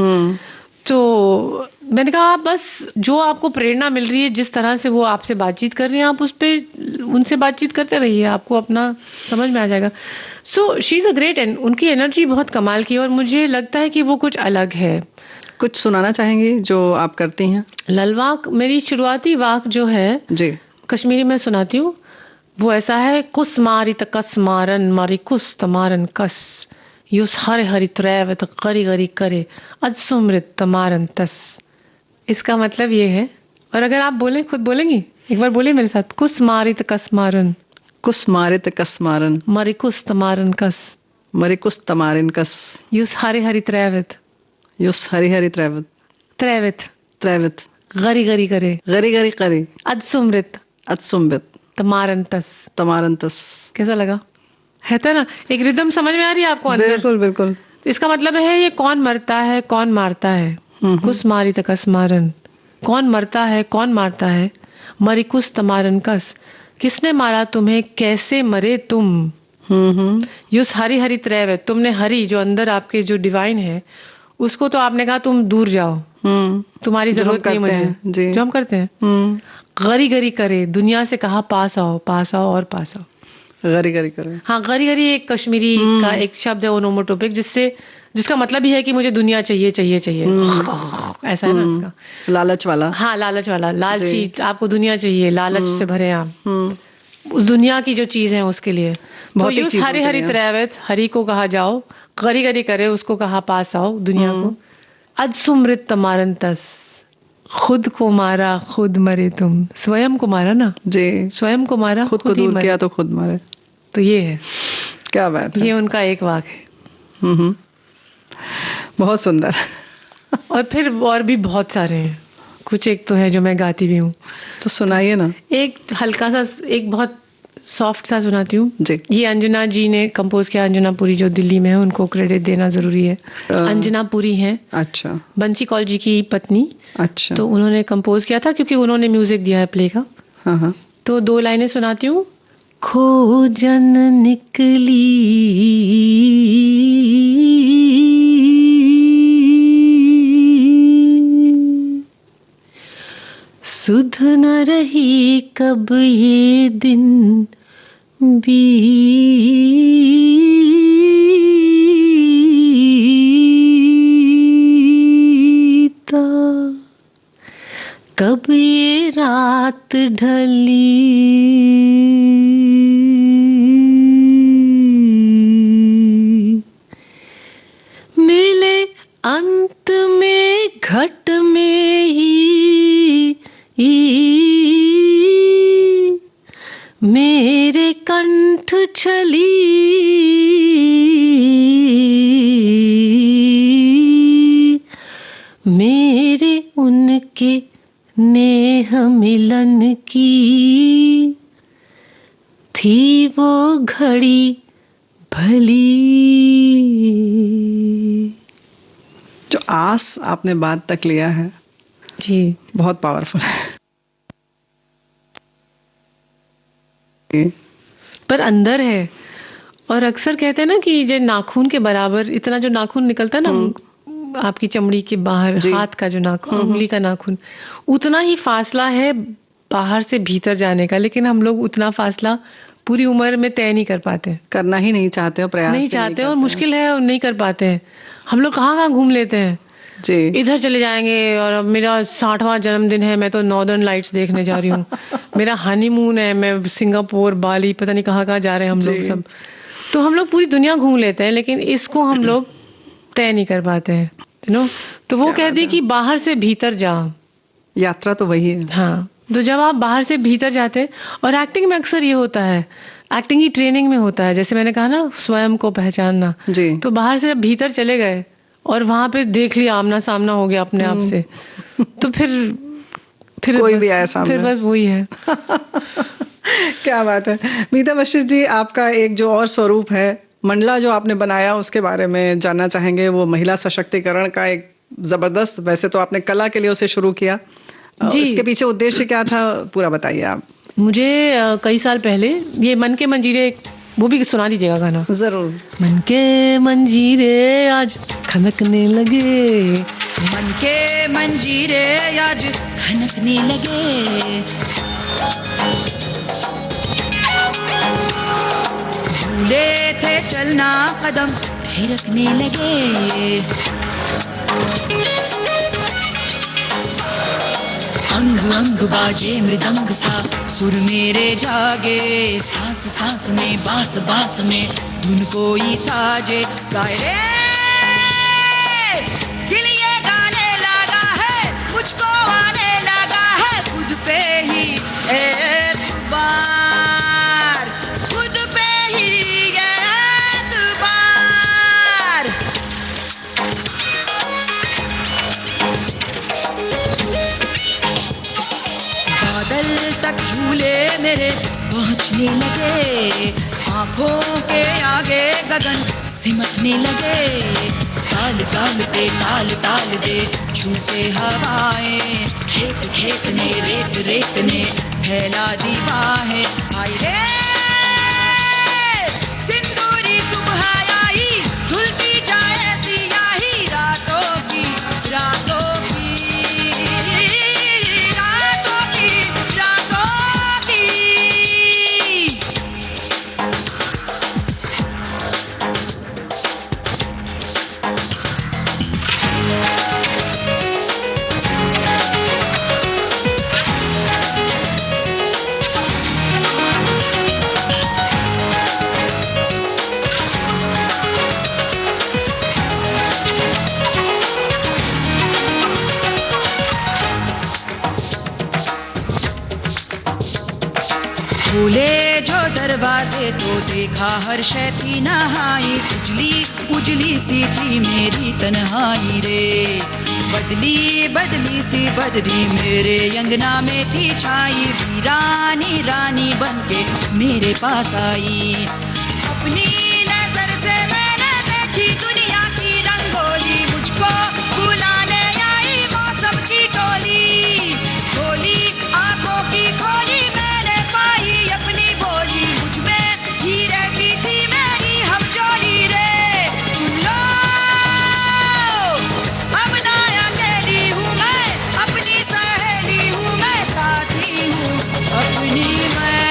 तो मैंने कहा बस जो आपको प्रेरणा मिल रही है, जिस तरह से वो आपसे बातचीत कर रही हैं, आप उस पे उनसे बातचीत करते रहिए, आपको अपना समझ में आ जाएगा। So she is a great, and उनकी एनर्जी बहुत कमाल की है और मुझे लगता है कि वो कुछ अलग है। कुछ सुनाना चाहेंगी जो आप करती हैं? ललवाक मेरी शुरुआती वाक जो है जी, कश्मीरी में सुनाती हूँ। वो ऐसा है, कुस मारित कस मारन मारी कुस तमारन कस युस हरे हरि त्रैवत गरी गरी करे अदसुमृत तमारन तस। इसका मतलब ये है, और अगर आप बोलें, खुद बोलेंगी, एक बार बोलिए मेरे साथ, कुस मारित कस मारन कुस मारित कस मारन मारी कुस तमारन कस मरे कुस तमारिन कस युस हरे हरि त्रैवत युस हरि हरि त्रैवत त्रैवत त्रैवत गरी गरी करे गरी गरी करे अदसुमृत अत्सुम्बित तमारन तस। तमारंतस। कैसा लगा? है था ना, एक रिदम समझ में आ रही है आपको अंदर? बिल्कुल बिल्कुल। तो इसका मतलब है ये कौन मरता है कौन मारता है, कुस मारी तकस मारन, कौन मरता है कौन मारता है, मरी कुस तमारन कस, किसने मारा तुम्हें, कैसे मरे तुम। युस हरि हरि त्रैव, तुमने हरि जो अंदर आपके जो डिवाइन है उसको तो आपने कहा तुम दूर जाओ, तुम्हारी जरूरत नहीं मुझे, जो हम करते हैं। गरी गरी करे, दुनिया से कहा पास आओ और पास आओ। गरी गरी करे, हाँ, गरी गरी एक कश्मीरी का एक शब्द है ओनोमोटोपिक, जिसका मतलब ही है कि मुझे दुनिया चाहिए चाहिए चाहिए, ऐसा है ना इसका, लालच वाला। हाँ, लालच वाला, लालची, आपको दुनिया चाहिए, लालच से भरे आप उस दुनिया की जो चीज है उसके लिए। तो यूज हरि हरि त्रैवत, हरि को कहा जाओ, गरी गरी करे उसको कहा पास आओ दुनिया को। अदसुमृत तमारंतस, खुद को मारा खुद मरे तुम, स्वयं को मारा ना जी, स्वयं को मारा खुद को दूर किया तो खुद मारे। तो ये है, क्या बात है, ये उनका एक वाक है। बहुत सुंदर। और फिर और भी बहुत सारे हैं, कुछ एक तो है जो मैं गाती भी हूँ। तो सुनाइए ना। एक हल्का सा, एक बहुत सॉफ्ट सा सुनाती हूँ जी। ये अंजना जी ने कंपोज किया, अंजना पुरी जो दिल्ली में है, उनको क्रेडिट देना जरूरी है। अंजना पुरी है, अच्छा, बंसी कौल जी की पत्नी, अच्छा, तो उन्होंने कंपोज किया था क्योंकि उन्होंने म्यूजिक दिया है प्ले का। हाँ। तो 2 लाइनें सुनाती हूँ। खोजन निकली सुध न रही कब ये दिन बीता, कब ये रात ढली, मिले अंत में घट में ही मेरे कंठ छली, मेरे उनके नेह मिलन की थी वो घड़ी भली। जो आस आपने बात तक लिया है जी, बहुत पावरफुल है, पर अंदर है। और अक्सर कहते हैं ना कि जो नाखून के बराबर, इतना जो नाखून निकलता है ना आपकी चमड़ी के बाहर, हाथ का जो नाखून, उंगली का नाखून, उतना ही फासला है बाहर से भीतर जाने का, लेकिन हम लोग उतना फासला पूरी उम्र में तय नहीं कर पाते, करना ही नहीं चाहते, और प्रयास नहीं चाहते, और मुश्किल है और नहीं कर पाते हैं। हम लोग कहाँ कहाँ घूम लेते हैं जी, इधर चले जाएंगे, और अब मेरा 60वां जन्मदिन है, मैं तो नॉर्दर्न लाइट्स देखने जा रही हूँ, मेरा हनीमून है, मैं सिंगापुर, बाली, पता नहीं कहाँ कहाँ जा रहे हैं हम लोग सब। तो हम लोग पूरी दुनिया घूम लेते हैं, लेकिन इसको हम लोग तय नहीं कर पाते हैं, यू नो। तो वो कहती कि बाहर से भीतर जा, यात्रा तो वही है। हाँ, तो जब आप बाहर से भीतर जाते हैं, और एक्टिंग में अक्सर ये होता है, एक्टिंग की ट्रेनिंग में होता है, जैसे मैंने कहा ना स्वयं को पहचानना जी, तो बाहर से जब भीतर चले गए और वहां पे देख लिया, आमना सामना हो गया अपने आप से, तो फिर कोई भी आया सामने, फिर बस वही है। क्या बात है। मीता वशिष्ठ जी, आपका एक जो और स्वरूप है मंडला जो आपने बनाया उसके बारे में जानना चाहेंगे। वो महिला सशक्तिकरण का एक जबरदस्त, वैसे तो आपने कला के लिए उसे शुरू किया जी। इसके पीछे उद्देश्य क्या था, पूरा बताइए आप। मुझे कई साल पहले ये मन के मंजीरे, वो भी सुना दीजिएगा गाना। जरूर। मन के मंजीरे आज खनकने लगे, मन के मंजीरे आज खनकने लगे, भूले थे चलना कदम थिरकने लगे, अंग अंग बाजे मृदंग सा सुर मेरे जागे, सांस सांस में बास बास में धुन कोई साजे, गाए रे दिल ये गाने लगा है, मुझको आने लगा है खुद पे ही एतबार, खुद पे ही एतबार। बादल तक झूले मेरे पहुंचने लगे, आंखों के आगे गगन सिमटने लगे, ताल ताल पे ताल ताल दे छूटे हवाएं, खेत खेत ने रेत रेत ने फैला दी बाहें, आई रे सिंदूरी सुबह आई, धुलती जाए सियाही रातों की, रातों की, रातों की, रातों की। खोले जो दरवाजे तो देखा हर शय थी नहाई, उजली उजली सी थी मेरी तन्हाई रे, बदली बदली सी बदली मेरे अंगना में थी छाई, वीरानी रानी बनके मेरे पास आई, अपनी नजर से मैंने देखी दुनिया की रंगोली, मुझको बुलाने आई मौसम की टोली, खोली आंखों की खोली मैंने पाई अपनी बोली, मुझ में ही रहती थी मेरी हमजोली रे, सुन लो अब ना अकेली हूँ मैं, अपनी सहेली हूँ मैं, साथी हूँ अपनी मैं,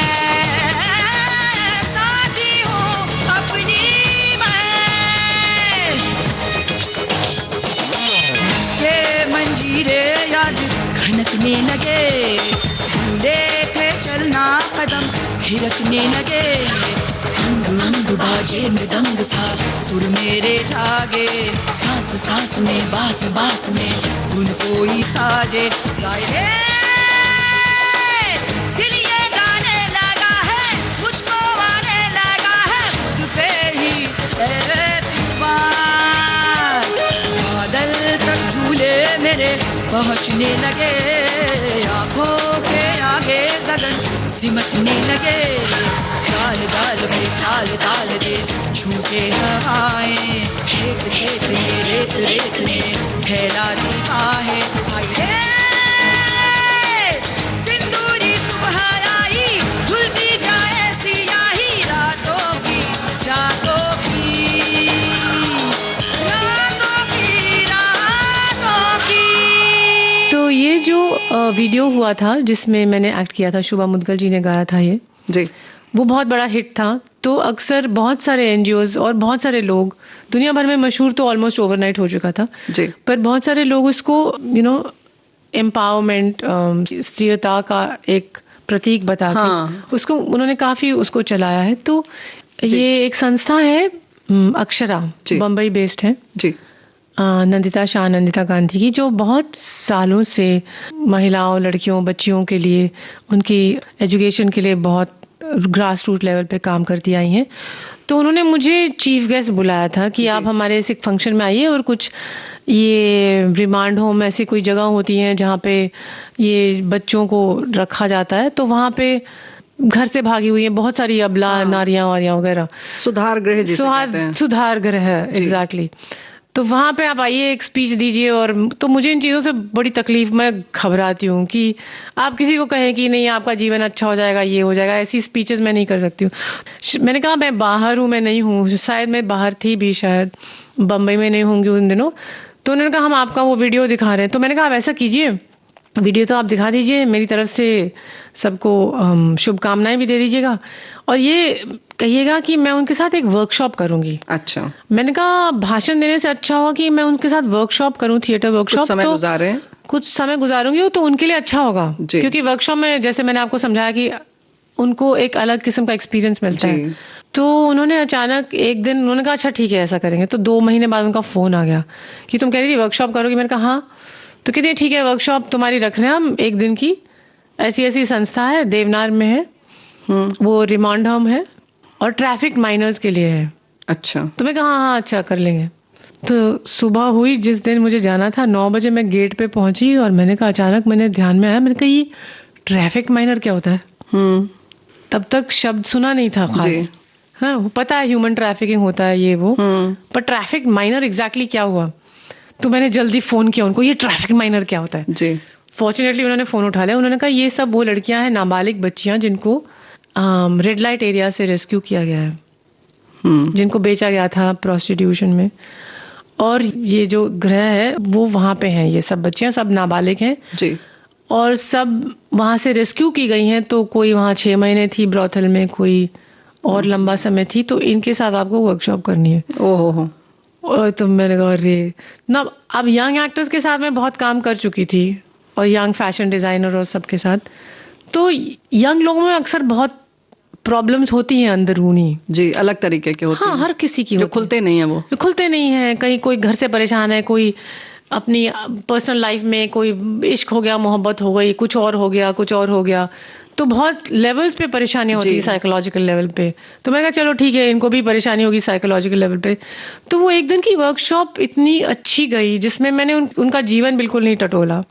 साथी हूँ अपनी मैं। के मंजीरे आज खनकने लगे, भूले थे चलना कदम थिरकने लगे, अंग अंग बाजे मृदंग सा सुर मेरे जागे, सांस सांस में बास बास में धुन कोई साजे, गाए रे दिल ये गाने लगा है, मुझको आने लगा है खुद पे ही एतबार, बादल तक झूले मेरे पहुंचने लगे, आंखों के आगे गगन सिमटने लगे, ताल ताल पे ताल ताल दे छूटे हवाएं, खेत खेत में रेत रेत ने फैला दी बाहें, आई रे सिंदूरी सुबह आई, धुलती जाए सियाही रातों की, रातों की, रातों की, रातों की। तो ये जो वीडियो हुआ था जिसमें मैंने एक्ट किया था, शुभा मुदगल जी ने गाया था ये जी। वो बहुत बड़ा हिट था। तो अक्सर बहुत सारे एनजीओज और बहुत सारे लोग, दुनिया भर में मशहूर तो ऑलमोस्ट ओवरनाइट हो चुका था जी। पर बहुत सारे लोग उसको एम्पावरमेंट, स्त्रीयता का एक प्रतीक बता के हाँ। उसको उन्होंने काफी उसको चलाया है। तो ये एक संस्था है अक्षरा, बम्बई बेस्ड है जी। नंदिता शाह, नंदिता गांधी की, जो बहुत सालों से महिलाओं, लड़कियों, बच्चियों के लिए, उनकी एजुकेशन के लिए बहुत ग्रास रूट लेवल पे काम करती आई हैं। तो उन्होंने मुझे चीफ गेस्ट बुलाया था कि आप हमारे इस एक फंक्शन में आइए, और कुछ ये रिमांड होम ऐसी कोई जगह होती हैं जहाँ पे ये बच्चों को रखा जाता है, तो वहाँ पे घर से भागी हुई हैं, बहुत सारी अबला नारियां वारियां वगैरह, सुधार गृह जिसे कहते हैं। सुधार गृह है, एग्जैक्टली। तो वहां पे आप आइए, एक स्पीच दीजिए। और तो मुझे इन चीज़ों से बड़ी तकलीफ, मैं घबराती हूँ कि आप किसी को कहें कि नहीं आपका जीवन अच्छा हो जाएगा, ये हो जाएगा, ऐसी स्पीचेस मैं नहीं कर सकती हूँ। मैंने कहा मैं बाहर हूँ, मैं नहीं हूँ, शायद मैं बाहर थी भी, शायद बम्बई में नहीं होंगी उन दिनों। तो उन्होंने कहा हम आपका वो वीडियो दिखा रहे हैं। तो मैंने कहा आप ऐसा कीजिए, वीडियो तो आप दिखा दीजिए, मेरी तरफ से सबको शुभकामनाएं भी दे दीजिएगा, और ये कहिएगा कि मैं उनके साथ एक वर्कशॉप करूंगी। अच्छा। मैंने कहा भाषण देने से अच्छा होगा कि मैं उनके साथ वर्कशॉप करूं, थिएटर वर्कशॉप। कुछ समय गुजारूंगी तो उनके लिए अच्छा होगा, क्योंकि वर्कशॉप में जैसे मैंने आपको समझाया कि उनको एक अलग किस्म का एक्सपीरियंस मिलता है। तो उन्होंने अचानक एक दिन उन्होंने कहा अच्छा ठीक है ऐसा करेंगे। तो 2 महीने बाद उनका फोन आ गया कि तुम कह रही थी वर्कशॉप करोगी। मैंने कहा हाँ। तो कहती है ठीक है वर्कशॉप तुम्हारी रख रहे हैं हम 1 दिन की, ऐसी ऐसी संस्था है, देवनार में है, वो रिमांड होम है और ट्रैफिक माइनर्स के लिए है। अच्छा। तो मैं कहा हाँ अच्छा कर लेंगे। तो सुबह हुई जिस दिन मुझे जाना था, 9 बजे मैं गेट पे पहुंची और मैंने कहा अचानक मैंने ध्यान में आया, मैंने कहा ये ट्रैफिक माइनर क्या होता है? तब तक शब्द सुना नहीं था खास। हाँ पता है ह्यूमन ट्रैफिकिंग होता है ये वो, पर ट्रैफिक माइनर एग्जैक्टली क्या हुआ? तो मैंने जल्दी फोन किया उनको, ये ट्रैफिक माइनर क्या होता है जी। फॉर्चुनेटली उन्होंने फोन उठा लिया। उन्होंने कहा ये सब वो लड़कियां हैं, नाबालिग बच्चियां जिनको रेड लाइट एरिया से रेस्क्यू किया गया है, जिनको बेचा गया था प्रोस्टिट्यूशन में, और ये जो गृह है वो वहां पे हैं। ये सब बच्चियां सब नाबालिग हैं जी, और सब वहां से रेस्क्यू की गई हैं। तो कोई वहां 6 महीने थी ब्रॉथल में, कोई और लंबा समय थी। तो इनके साथ आपको वर्कशॉप करनी है। ओहो। और तो मैंने कहा अरे ना, अब यंग एक्टर्स के साथ मैं बहुत काम कर चुकी थी और यंग फैशन डिजाइनर और सबके साथ। तो यंग लोगों में अक्सर बहुत प्रॉब्लम्स होती हैं अंदरूनी जी, अलग तरीके के होते हैं। हाँ हर किसी की, जो खुलते नहीं है, वो खुलते नहीं है। कहीं कोई घर से परेशान है, कोई अपनी पर्सनल लाइफ में कोई इश्क हो गया, मोहब्बत हो गई, कुछ और हो गया, कुछ और हो गया। तो बहुत लेवल्स पे परेशानियां होती है, साइकोलॉजिकल लेवल पे। तो मैंने कहा चलो ठीक है, इनको भी परेशानी होगी साइकोलॉजिकल लेवल पे। तो वो 1 दिन की वर्कशॉप इतनी अच्छी गई जिसमें मैंने उनका जीवन बिल्कुल नहीं टटोला।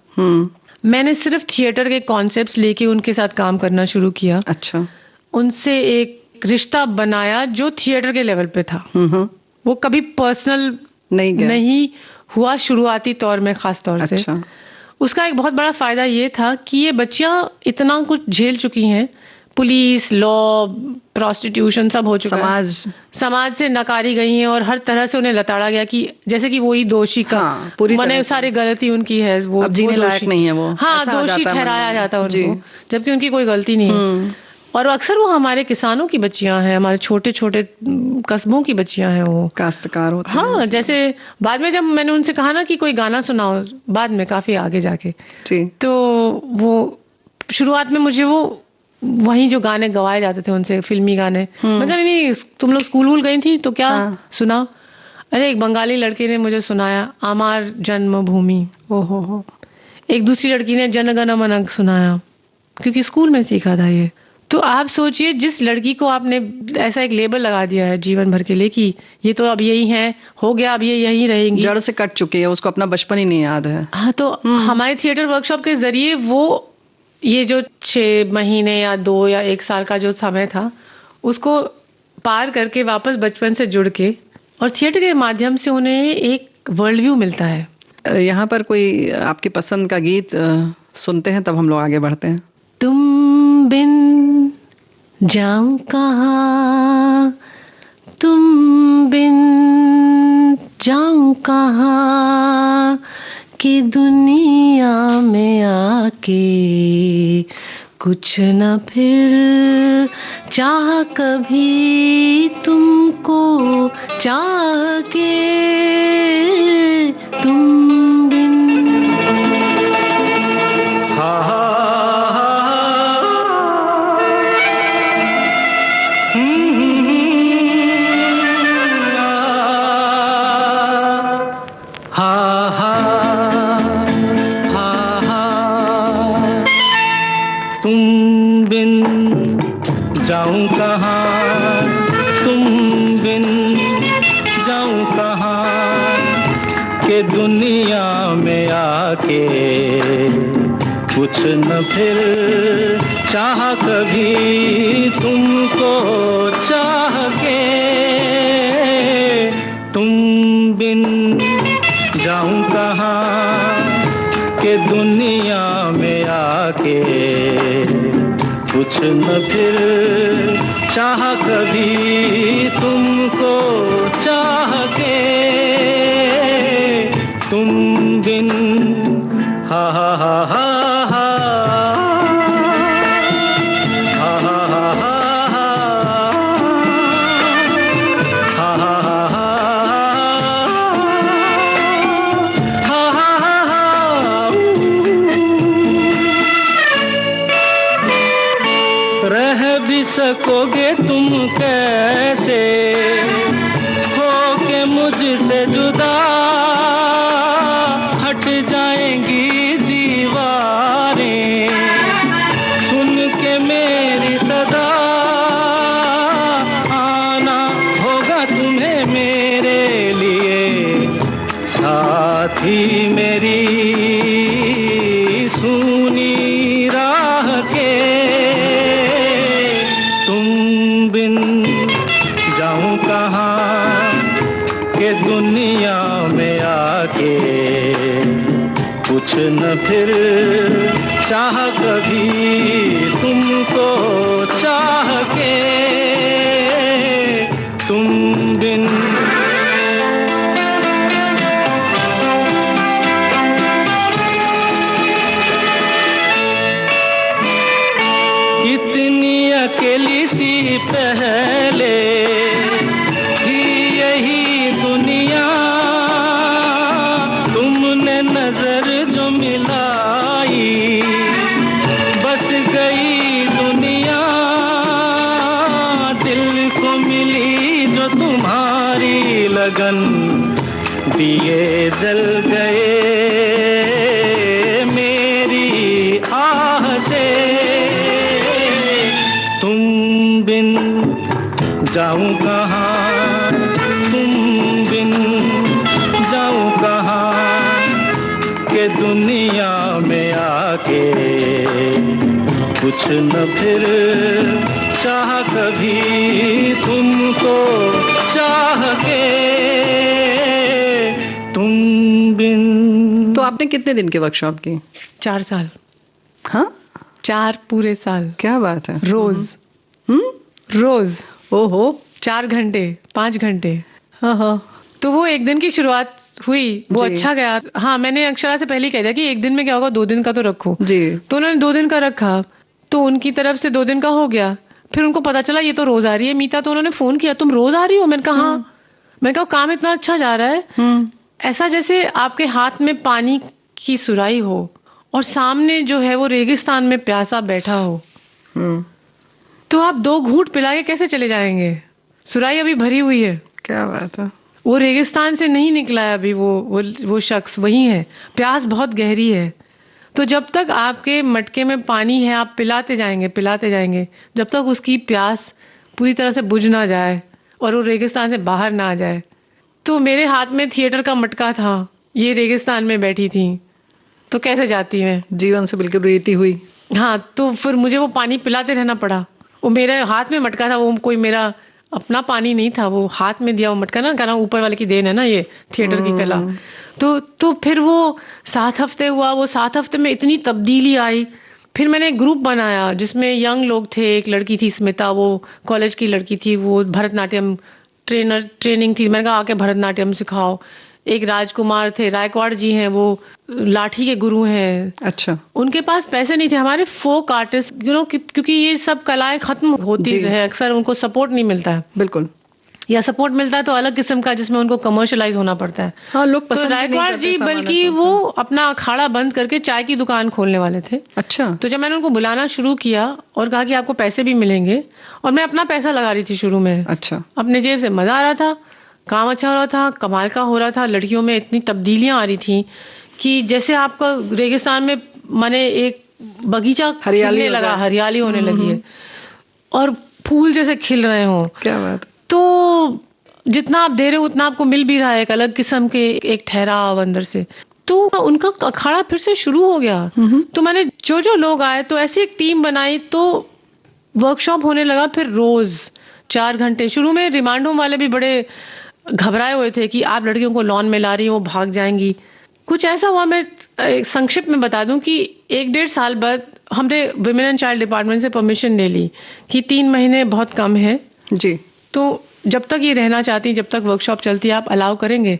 मैंने सिर्फ थिएटर के कॉन्सेप्ट्स लेके उनके साथ काम करना शुरू किया। अच्छा। उनसे एक रिश्ता बनाया जो थिएटर के लेवल पे था। वो कभी पर्सनल नहीं हुआ शुरुआती तौर में, खास तौर से। अच्छा। उसका एक बहुत बड़ा फायदा ये था कि ये बच्चियां इतना कुछ झेल चुकी हैं, पुलिस, लॉ, प्रोस्टिट्यूशन सब हो चुका है, समाज से नकारी गई हैं और हर तरह से उन्हें लताड़ा गया कि जैसे कि वही दोषी का मैंने सारी गलती उनकी है, वो अब जीने लायक नहीं है, वो हाँ दोषी ठहराया जाता है उनको, जबकि उनकी कोई गलती नहीं है। और अक्सर वो हमारे किसानों की बच्चियां हैं, हमारे छोटे छोटे कस्बों की बच्चियां हैं, वो काश्तकार होते हैं। हाँ जैसे बाद में जब मैंने उनसे कहा ना कि कोई गाना सुनाओ, बाद में काफी आगे जाके जी, तो वो शुरुआत में मुझे वो वहीं जो गाने गवाए जाते थे उनसे, फिल्मी गाने, मतलब नहीं तुम लोग स्कूल वूल गई थी तो क्या सुनाओ। अरे एक बंगाली लड़की ने मुझे सुनाया आमार जन्मभूमि, ओहो। एक दूसरी लड़की ने जनगण मन सुनाया, क्योंकि स्कूल में सीखा था ये। तो आप सोचिए, जिस लड़की को आपने ऐसा एक लेबल लगा दिया है जीवन भर के लिए कि ये तो अब यही है, हो गया, अब ये यही रहेंगी, जड़ से कट चुकी है, उसको अपना बचपन ही नहीं याद है। हाँ तो हमारे थिएटर वर्कशॉप के जरिए वो ये जो 6 महीने या 2 या 1 साल का जो समय था, उसको पार करके वापस बचपन से जुड़ के, और थिएटर के माध्यम से उन्हें एक वर्ल्ड व्यू मिलता है। यहाँ पर कोई आपकी पसंद का गीत सुनते हैं, तब हम लोग आगे बढ़ते हैं। तुम बिन जाऊं कहाँ, तुम बिन जाऊं कहाँ, कि दुनिया में आके कुछ न फिर चाह कभी तुमको चाह के, तुम बिन। तुम बिन जाऊं कहाँ, तुम बिन जाऊं कहाँ, के दुनिया में आके कुछ न फिर चाह कभी तुमको चाह के, तुम बिन जाऊं कहाँ के दुनिया में आके, कुछ न फिर चाह कभी तुमको चाह के, तुम बिन हा हा हा हा हा सकोगे तुम कैसे हो के मुझसे जुदा, हट जाएंगी दीवारें सुन के मेरी सदा, आना होगा तुम्हें मेरे लिए साथी मेरी सुनी राह के, जाऊं कहाँ के दुनिया में आके, कुछ न फिर चाह कभी तुमको चाह के, तुम बिन कितनी अकेली सी पहले थी यही दुनिया, तुमने नजर जो मिलाई बस गई दुनिया, दिल को मिली जो तुम्हारी लगन, दिए जल गए मेरी आह से, तुम बिन जाऊं कहाँ, तुम बिन जाऊं कहाँ के दुनिया में आके, कुछ न फिर चाह कभी तुमको चाह के, तुम बिन। तो आपने कितने दिन की वर्कशॉप की? 4 साल। हाँ, 4 पूरे साल। क्या बात है। रोज। रोज। ओहो। 4 घंटे 5 घंटे। हाँ हाँ। तो वो एक दिन की शुरुआत हुई, वो अच्छा गया। हाँ, मैंने अक्षरा से पहले कह दिया कि एक दिन में क्या होगा, 2 दिन का तो रखो जी। तो उन्होंने 2 दिन का रखा, तो उनकी तरफ से 2 दिन का हो गया। फिर उनको पता चला ये तो रोज आ रही है मीता, तो उन्होंने फोन किया, तुम रोज आ रही हो? मैंने कहा हाँ। मैंने कहा काम इतना अच्छा जा रहा है, ऐसा जैसे आपके हाथ में पानी की सुराही हो और सामने जो है वो रेगिस्तान में प्यासा बैठा हो, तो आप 2 घूंट पिला के कैसे चले जाएंगे? सुराही अभी भरी हुई है। क्या बात है। वो रेगिस्तान से नहीं निकला है अभी, वो शख्स वही है, प्यास बहुत गहरी है। तो जब तक आपके मटके में पानी है आप पिलाते जाएंगे जब तक उसकी प्यास पूरी तरह से बुझ ना जाए और वो रेगिस्तान से बाहर ना आ जाए। तो मेरे हाथ में थिएटर का मटका था, ये रेगिस्तान में बैठी थी, तो कैसे जाती मैं? जीवन से बिल्कुल रीति हुई। हाँ, तो फिर मुझे वो पानी पिलाते रहना पड़ा। वो मेरे हाथ में मटका था, वो कोई मेरा अपना पानी नहीं था, वो हाथ में दिया वो मटका ना, कहना ऊपर वाले की देन है ना, ये थिएटर की कला। तो फिर वो 7 हफ्ते हुआ, वो 7 हफ्ते में इतनी तब्दीली आई। फिर मैंने एक ग्रुप बनाया जिसमें यंग लोग थे, एक लड़की थी स्मिता, वो कॉलेज की लड़की थी, वो भरतनाट्यम ट्रेनिंग थी, मैंने कहा आके भरतनाट्यम सिखाओ। एक राजकुमार थे, रायकवाड़ जी हैं, वो लाठी के गुरु हैं। अच्छा। उनके पास पैसे नहीं थे, हमारे फोक आर्टिस्ट क्योंकि ये सब कलाएं खत्म होती है अक्सर, उनको सपोर्ट नहीं मिलता है। बिल्कुल। या सपोर्ट मिलता है तो अलग किस्म का, जिसमें उनको कमर्शियलाइज होना पड़ता है। हाँ, लोग पसंद तो रायकवाड़ जी बल्कि वो अपना अखाड़ा बंद करके चाय की दुकान खोलने वाले थे। अच्छा। तो जब मैंने उनको बुलाना शुरू किया और कहा कि आपको पैसे भी मिलेंगे, और मैं अपना पैसा लगा रही थी शुरू में। अच्छा। अपने जेब से मजा आ रहा था, काम अच्छा हो रहा था, कमाल का हो रहा था। लड़कियों में इतनी तब्दीलियां आ रही थी कि जैसे आपका रेगिस्तान में माने एक बगीचा खिलने लगा, हरियाली होने लगी है और फूल जैसे खिल रहे हो। क्या बात। तो जितना आप दे रहे हो उतना आपको मिल भी रहा है, एक अलग किस्म के एक ठहराव अंदर से। तो उनका अखाड़ा फिर से शुरू हो गया। तो मैंने जो लोग आए तो ऐसी एक टीम बनाई, तो वर्कशॉप होने लगा फिर रोज 4 घंटे। शुरू में रिमांड होम वाले भी बड़े घबराए हुए थे कि आप लड़कियों को लॉन में ला रही हो, भाग जाएंगी। कुछ ऐसा हुआ, मैं संक्षिप्त में बता दूं कि 1-1.5 साल बाद हमने वुमेन एंड चाइल्ड डिपार्टमेंट से परमिशन ले ली कि 3 महीने बहुत कम है जी, तो जब तक ये रहना चाहती, जब तक वर्कशॉप चलती है आप अलाउ करेंगे।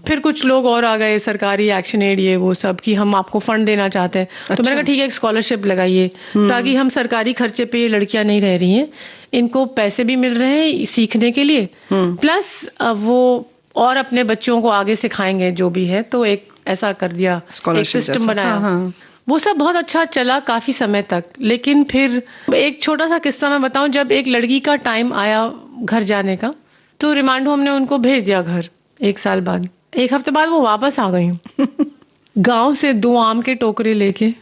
फिर कुछ लोग और आ गए, सरकारी एक्शन एड ये वो सब, कि हम आपको फंड देना चाहते हैं। तो मैंने कहा ठीक है, एक स्कॉलरशिप लगाइए ताकि हम सरकारी खर्चे पे ये लड़कियां नहीं रह रही हैं, इनको पैसे भी मिल रहे हैं सीखने के लिए, प्लस वो और अपने बच्चों को आगे सिखाएंगे जो भी है। तो एक ऐसा कर दिया, एक सिस्टम बनाया। वो सब बहुत अच्छा चला काफी समय तक। लेकिन फिर एक छोटा सा किस्सा मैं बताऊं, जब एक लड़की का टाइम आया घर जाने का, तो रिमांड होम ने उनको भेज दिया घर 1 साल बाद। 1 हफ्ते बाद वो वापस आ गई गांव से 2 आम के टोकरे लेके,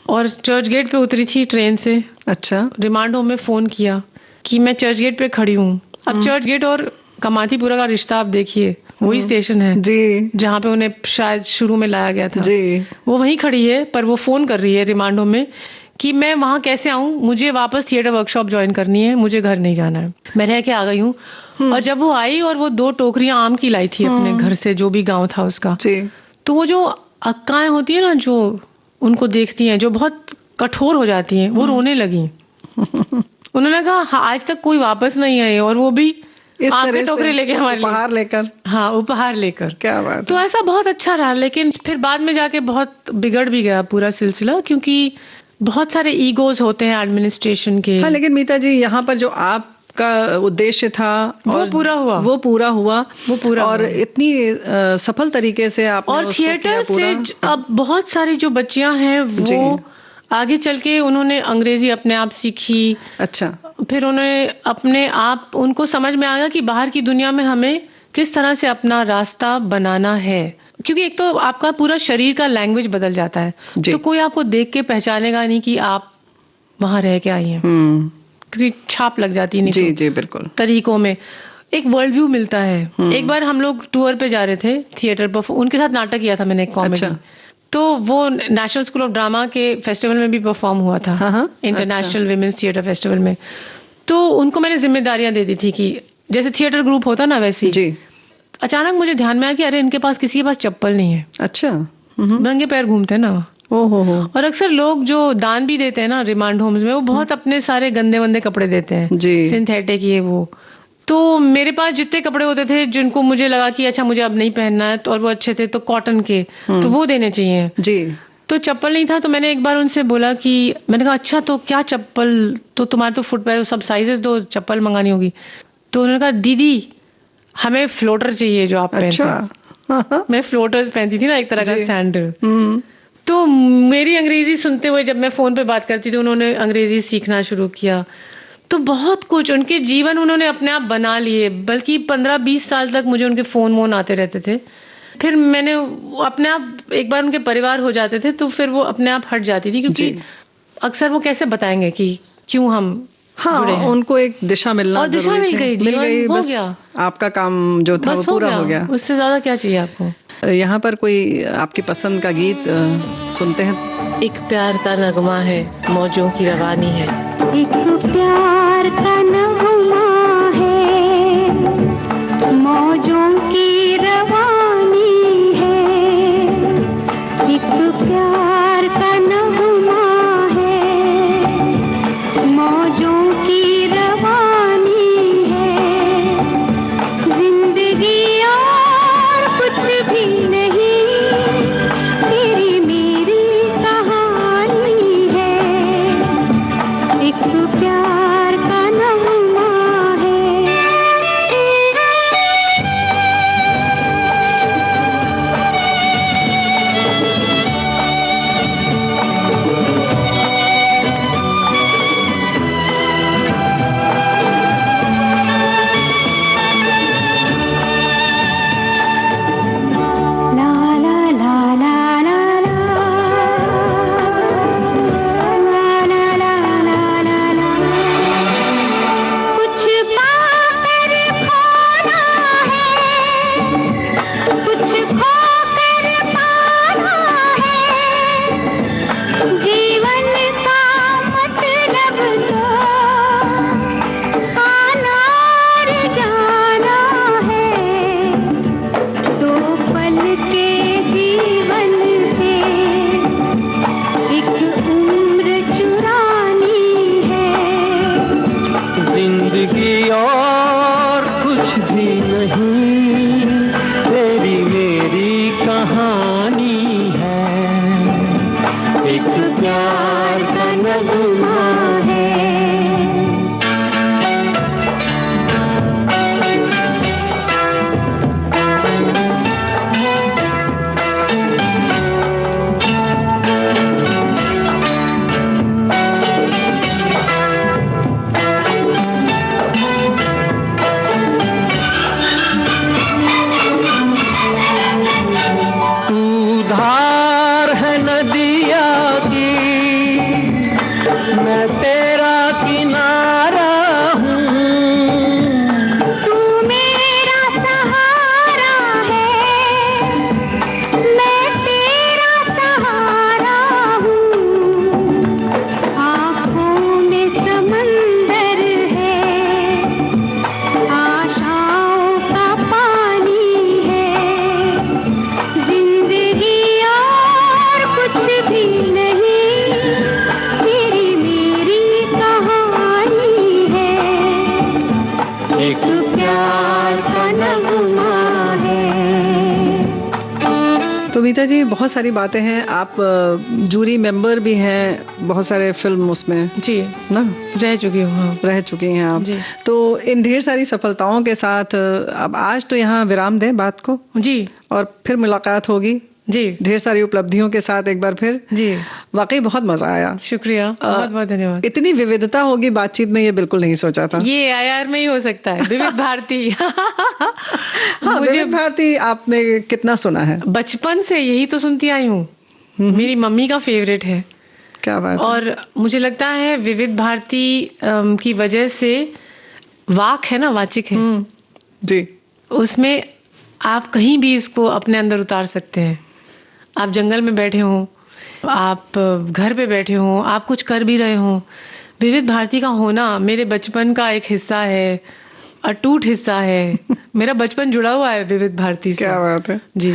और चर्च गेट पे उतरी थी ट्रेन से। अच्छा। रिमांड होम में फोन किया कि मैं चर्च गेट पे खड़ी हूँ। अब चर्च गेट और कमातीपुरा का रिश्ता आप देखिए, वही स्टेशन है जी, जहाँ पे उन्हें शायद शुरू में लाया गया था जी। वो वहीं खड़ी है, पर वो फोन कर रही है रिमांड होम में कि मैं वहां कैसे आऊं, मुझे वापस थिएटर वर्कशॉप ज्वाइन करनी है, मुझे घर नहीं जाना है। मैं रह के आ गई हूँ। और जब वो आई और वो 2 टोकरियां आम की लाई थी अपने घर से, जो भी गांव था उसका, तो वो जो अक्काएं होती है ना, जो उनको देखती हैं, जो बहुत कठोर हो जाती हैं, वो रोने लगी। उन्होंने कहा हाँ, आज तक कोई वापस नहीं आए, और वो भी आम के टोकरे लेके, हमारे उपहार लेकर। हाँ, उपहार लेकर। क्या बात। तो ऐसा बहुत अच्छा रहा। लेकिन फिर बाद में जाके बहुत बिगड़ भी गया पूरा सिलसिला, क्योंकि बहुत सारे ईगोज होते हैं एडमिनिस्ट्रेशन के। हाँ, लेकिन मीता जी, यहाँ पर जो आपका उद्देश्य था वो पूरा हुआ, और इतनी सफल तरीके से आपने और थिएटर से अब बहुत सारी जो बच्चियां हैं वो आगे चल के उन्होंने अंग्रेजी अपने आप सीखी। अच्छा। फिर उन्होंने अपने आप, उनको समझ में आ गया कि बाहर की दुनिया में हमें किस तरह से अपना रास्ता बनाना है, क्योंकि एक तो आपका पूरा शरीर का लैंग्वेज बदल जाता है, तो कोई आपको देख के पहचानेगा नहीं कि आप वहां रह के आई हैं, क्योंकि छाप लग जाती है। जी जी, बिल्कुल। तरीकों में एक वर्ल्ड व्यू मिलता है। एक बार हम लोग टूर पे जा रहे थे थिएटर पर, उनके साथ नाटक किया था मैंने, एक कॉमेडी। तो वो नेशनल स्कूल ऑफ ड्रामा के फेस्टिवल में भी परफॉर्म हुआ था, इंटरनेशनल विमेंस थिएटर फेस्टिवल में। तो उनको मैंने जिम्मेदारियां दे दी थी कि जैसे थिएटर ग्रुप होता ना वैसे जी। अचानक मुझे ध्यान में आया कि अरे इनके पास, किसी के पास चप्पल नहीं है। अच्छा। नंगे पैर घूमते हैं ना। और अक्सर लोग जो दान भी देते हैं ना रिमांड होम्स में, वो बहुत अपने सारे गंदे वंदे कपड़े देते हैं, सिंथेटिक ये वो। तो मेरे पास जितने कपड़े होते थे जिनको मुझे लगा कि अच्छा मुझे अब नहीं पहनना है, तो और वो अच्छे थे, तो कॉटन के, तो वो देने चाहिए जी। तो चप्पल नहीं था, तो मैंने एक बार उनसे बोला कि, मैंने कहा अच्छा तो क्या चप्पल, तो तुम्हारे तो फुटवेयर सब साइजेस दो, चप्पल मंगानी होगी। तो उन्होंने कहा दीदी हमें फ्लोटर चाहिए जो आप पहनते हैं। मैं फ्लोटर्स पहनती थी ना, एक तरह का सैंडल। तो मेरी अंग्रेजी सुनते हुए जब मैं फोन पे बात करती थी, उन्होंने अंग्रेजी सीखना शुरू किया। तो बहुत कुछ उनके जीवन उन्होंने अपने आप बना लिए, बल्कि 15-20 साल तक मुझे उनके फोन आते रहते थे। फिर मैंने अपने आप, एक बार उनके परिवार हो जाते थे तो फिर वो अपने आप हट जाती थी, क्योंकि अक्सर वो कैसे बताएंगे कि क्यों हम जुड़े हैं। उनको एक दिशा मिलना, और दिशा मिल गई, हो गया। आपका काम जो था वो पूरा हो गया। उससे ज्यादा क्या चाहिए आपको। यहाँ पर कोई आपकी पसंद का गीत सुनते हैं। एक प्यार का नगमा है, मौजों की रवानी है। एक प्यार का नगमा है, मौजों की रवानी है। एक प्यार का नगमा है, मौजों की रवानी है। जिंदगी और कुछ भी नहीं, तेरी मेरी कहानी है। एक प्यार का नगमा मीता जी, बहुत सारी बातें हैं। आप जूरी मेंबर भी हैं बहुत सारे फिल्म उसमें जी ना, रह चुकी हूँ। हाँ रह चुकी हैं आप। जी। तो इन ढेर सारी सफलताओं के साथ अब आज तो यहाँ विराम दें बात को, जी और फिर मुलाकात होगी जी ढेर सारी उपलब्धियों के साथ एक बार फिर। जी। वाकई बहुत मजा आया। शुक्रिया, बहुत बहुत धन्यवाद। इतनी विविधता होगी बातचीत में, ये बिल्कुल नहीं सोचा था। ये AIR में ही हो सकता है, विविध भारती। हाँ, मुझे विविध भारती आपने कितना सुना है? बचपन से यही तो सुनती आई हूँ। मेरी मम्मी का फेवरेट है। क्या बात है? और मुझे लगता है विविध भारती की वजह से वाक है ना, वाचिक है जी, उसमें आप कहीं भी इसको अपने अंदर उतार सकते हैं। आप जंगल में बैठे हों, आप घर पे बैठे हों, आप कुछ कर भी रहे हों, विविध भारती का होना मेरे बचपन का एक हिस्सा है, अटूट हिस्सा है। मेरा बचपन जुड़ा हुआ है विविध भारती से। क्या बात है जी।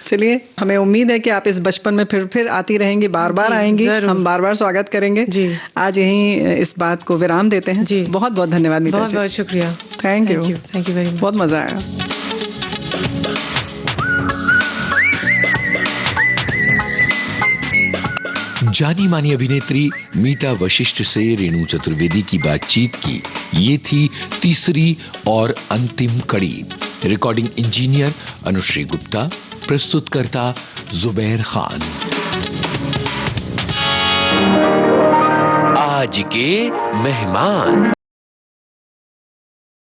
चलिए, हमें उम्मीद है कि आप इस बचपन में फिर आती रहेंगी, बार बार आएंगी, हम बार बार स्वागत करेंगे जी। आज यहीं इस बात को विराम देते हैं जी। बहुत बहुत धन्यवाद मीता जी। बहुत बहुत शुक्रिया। Thank you very much. बहुत मजा आया। जानी मानी अभिनेत्री मीता वशिष्ठ से रेणु चतुर्वेदी की बातचीत की ये थी तीसरी और अंतिम कड़ी। रिकॉर्डिंग इंजीनियर अनुश्री गुप्ता, प्रस्तुतकर्ता जुबैर खान। आज के मेहमान।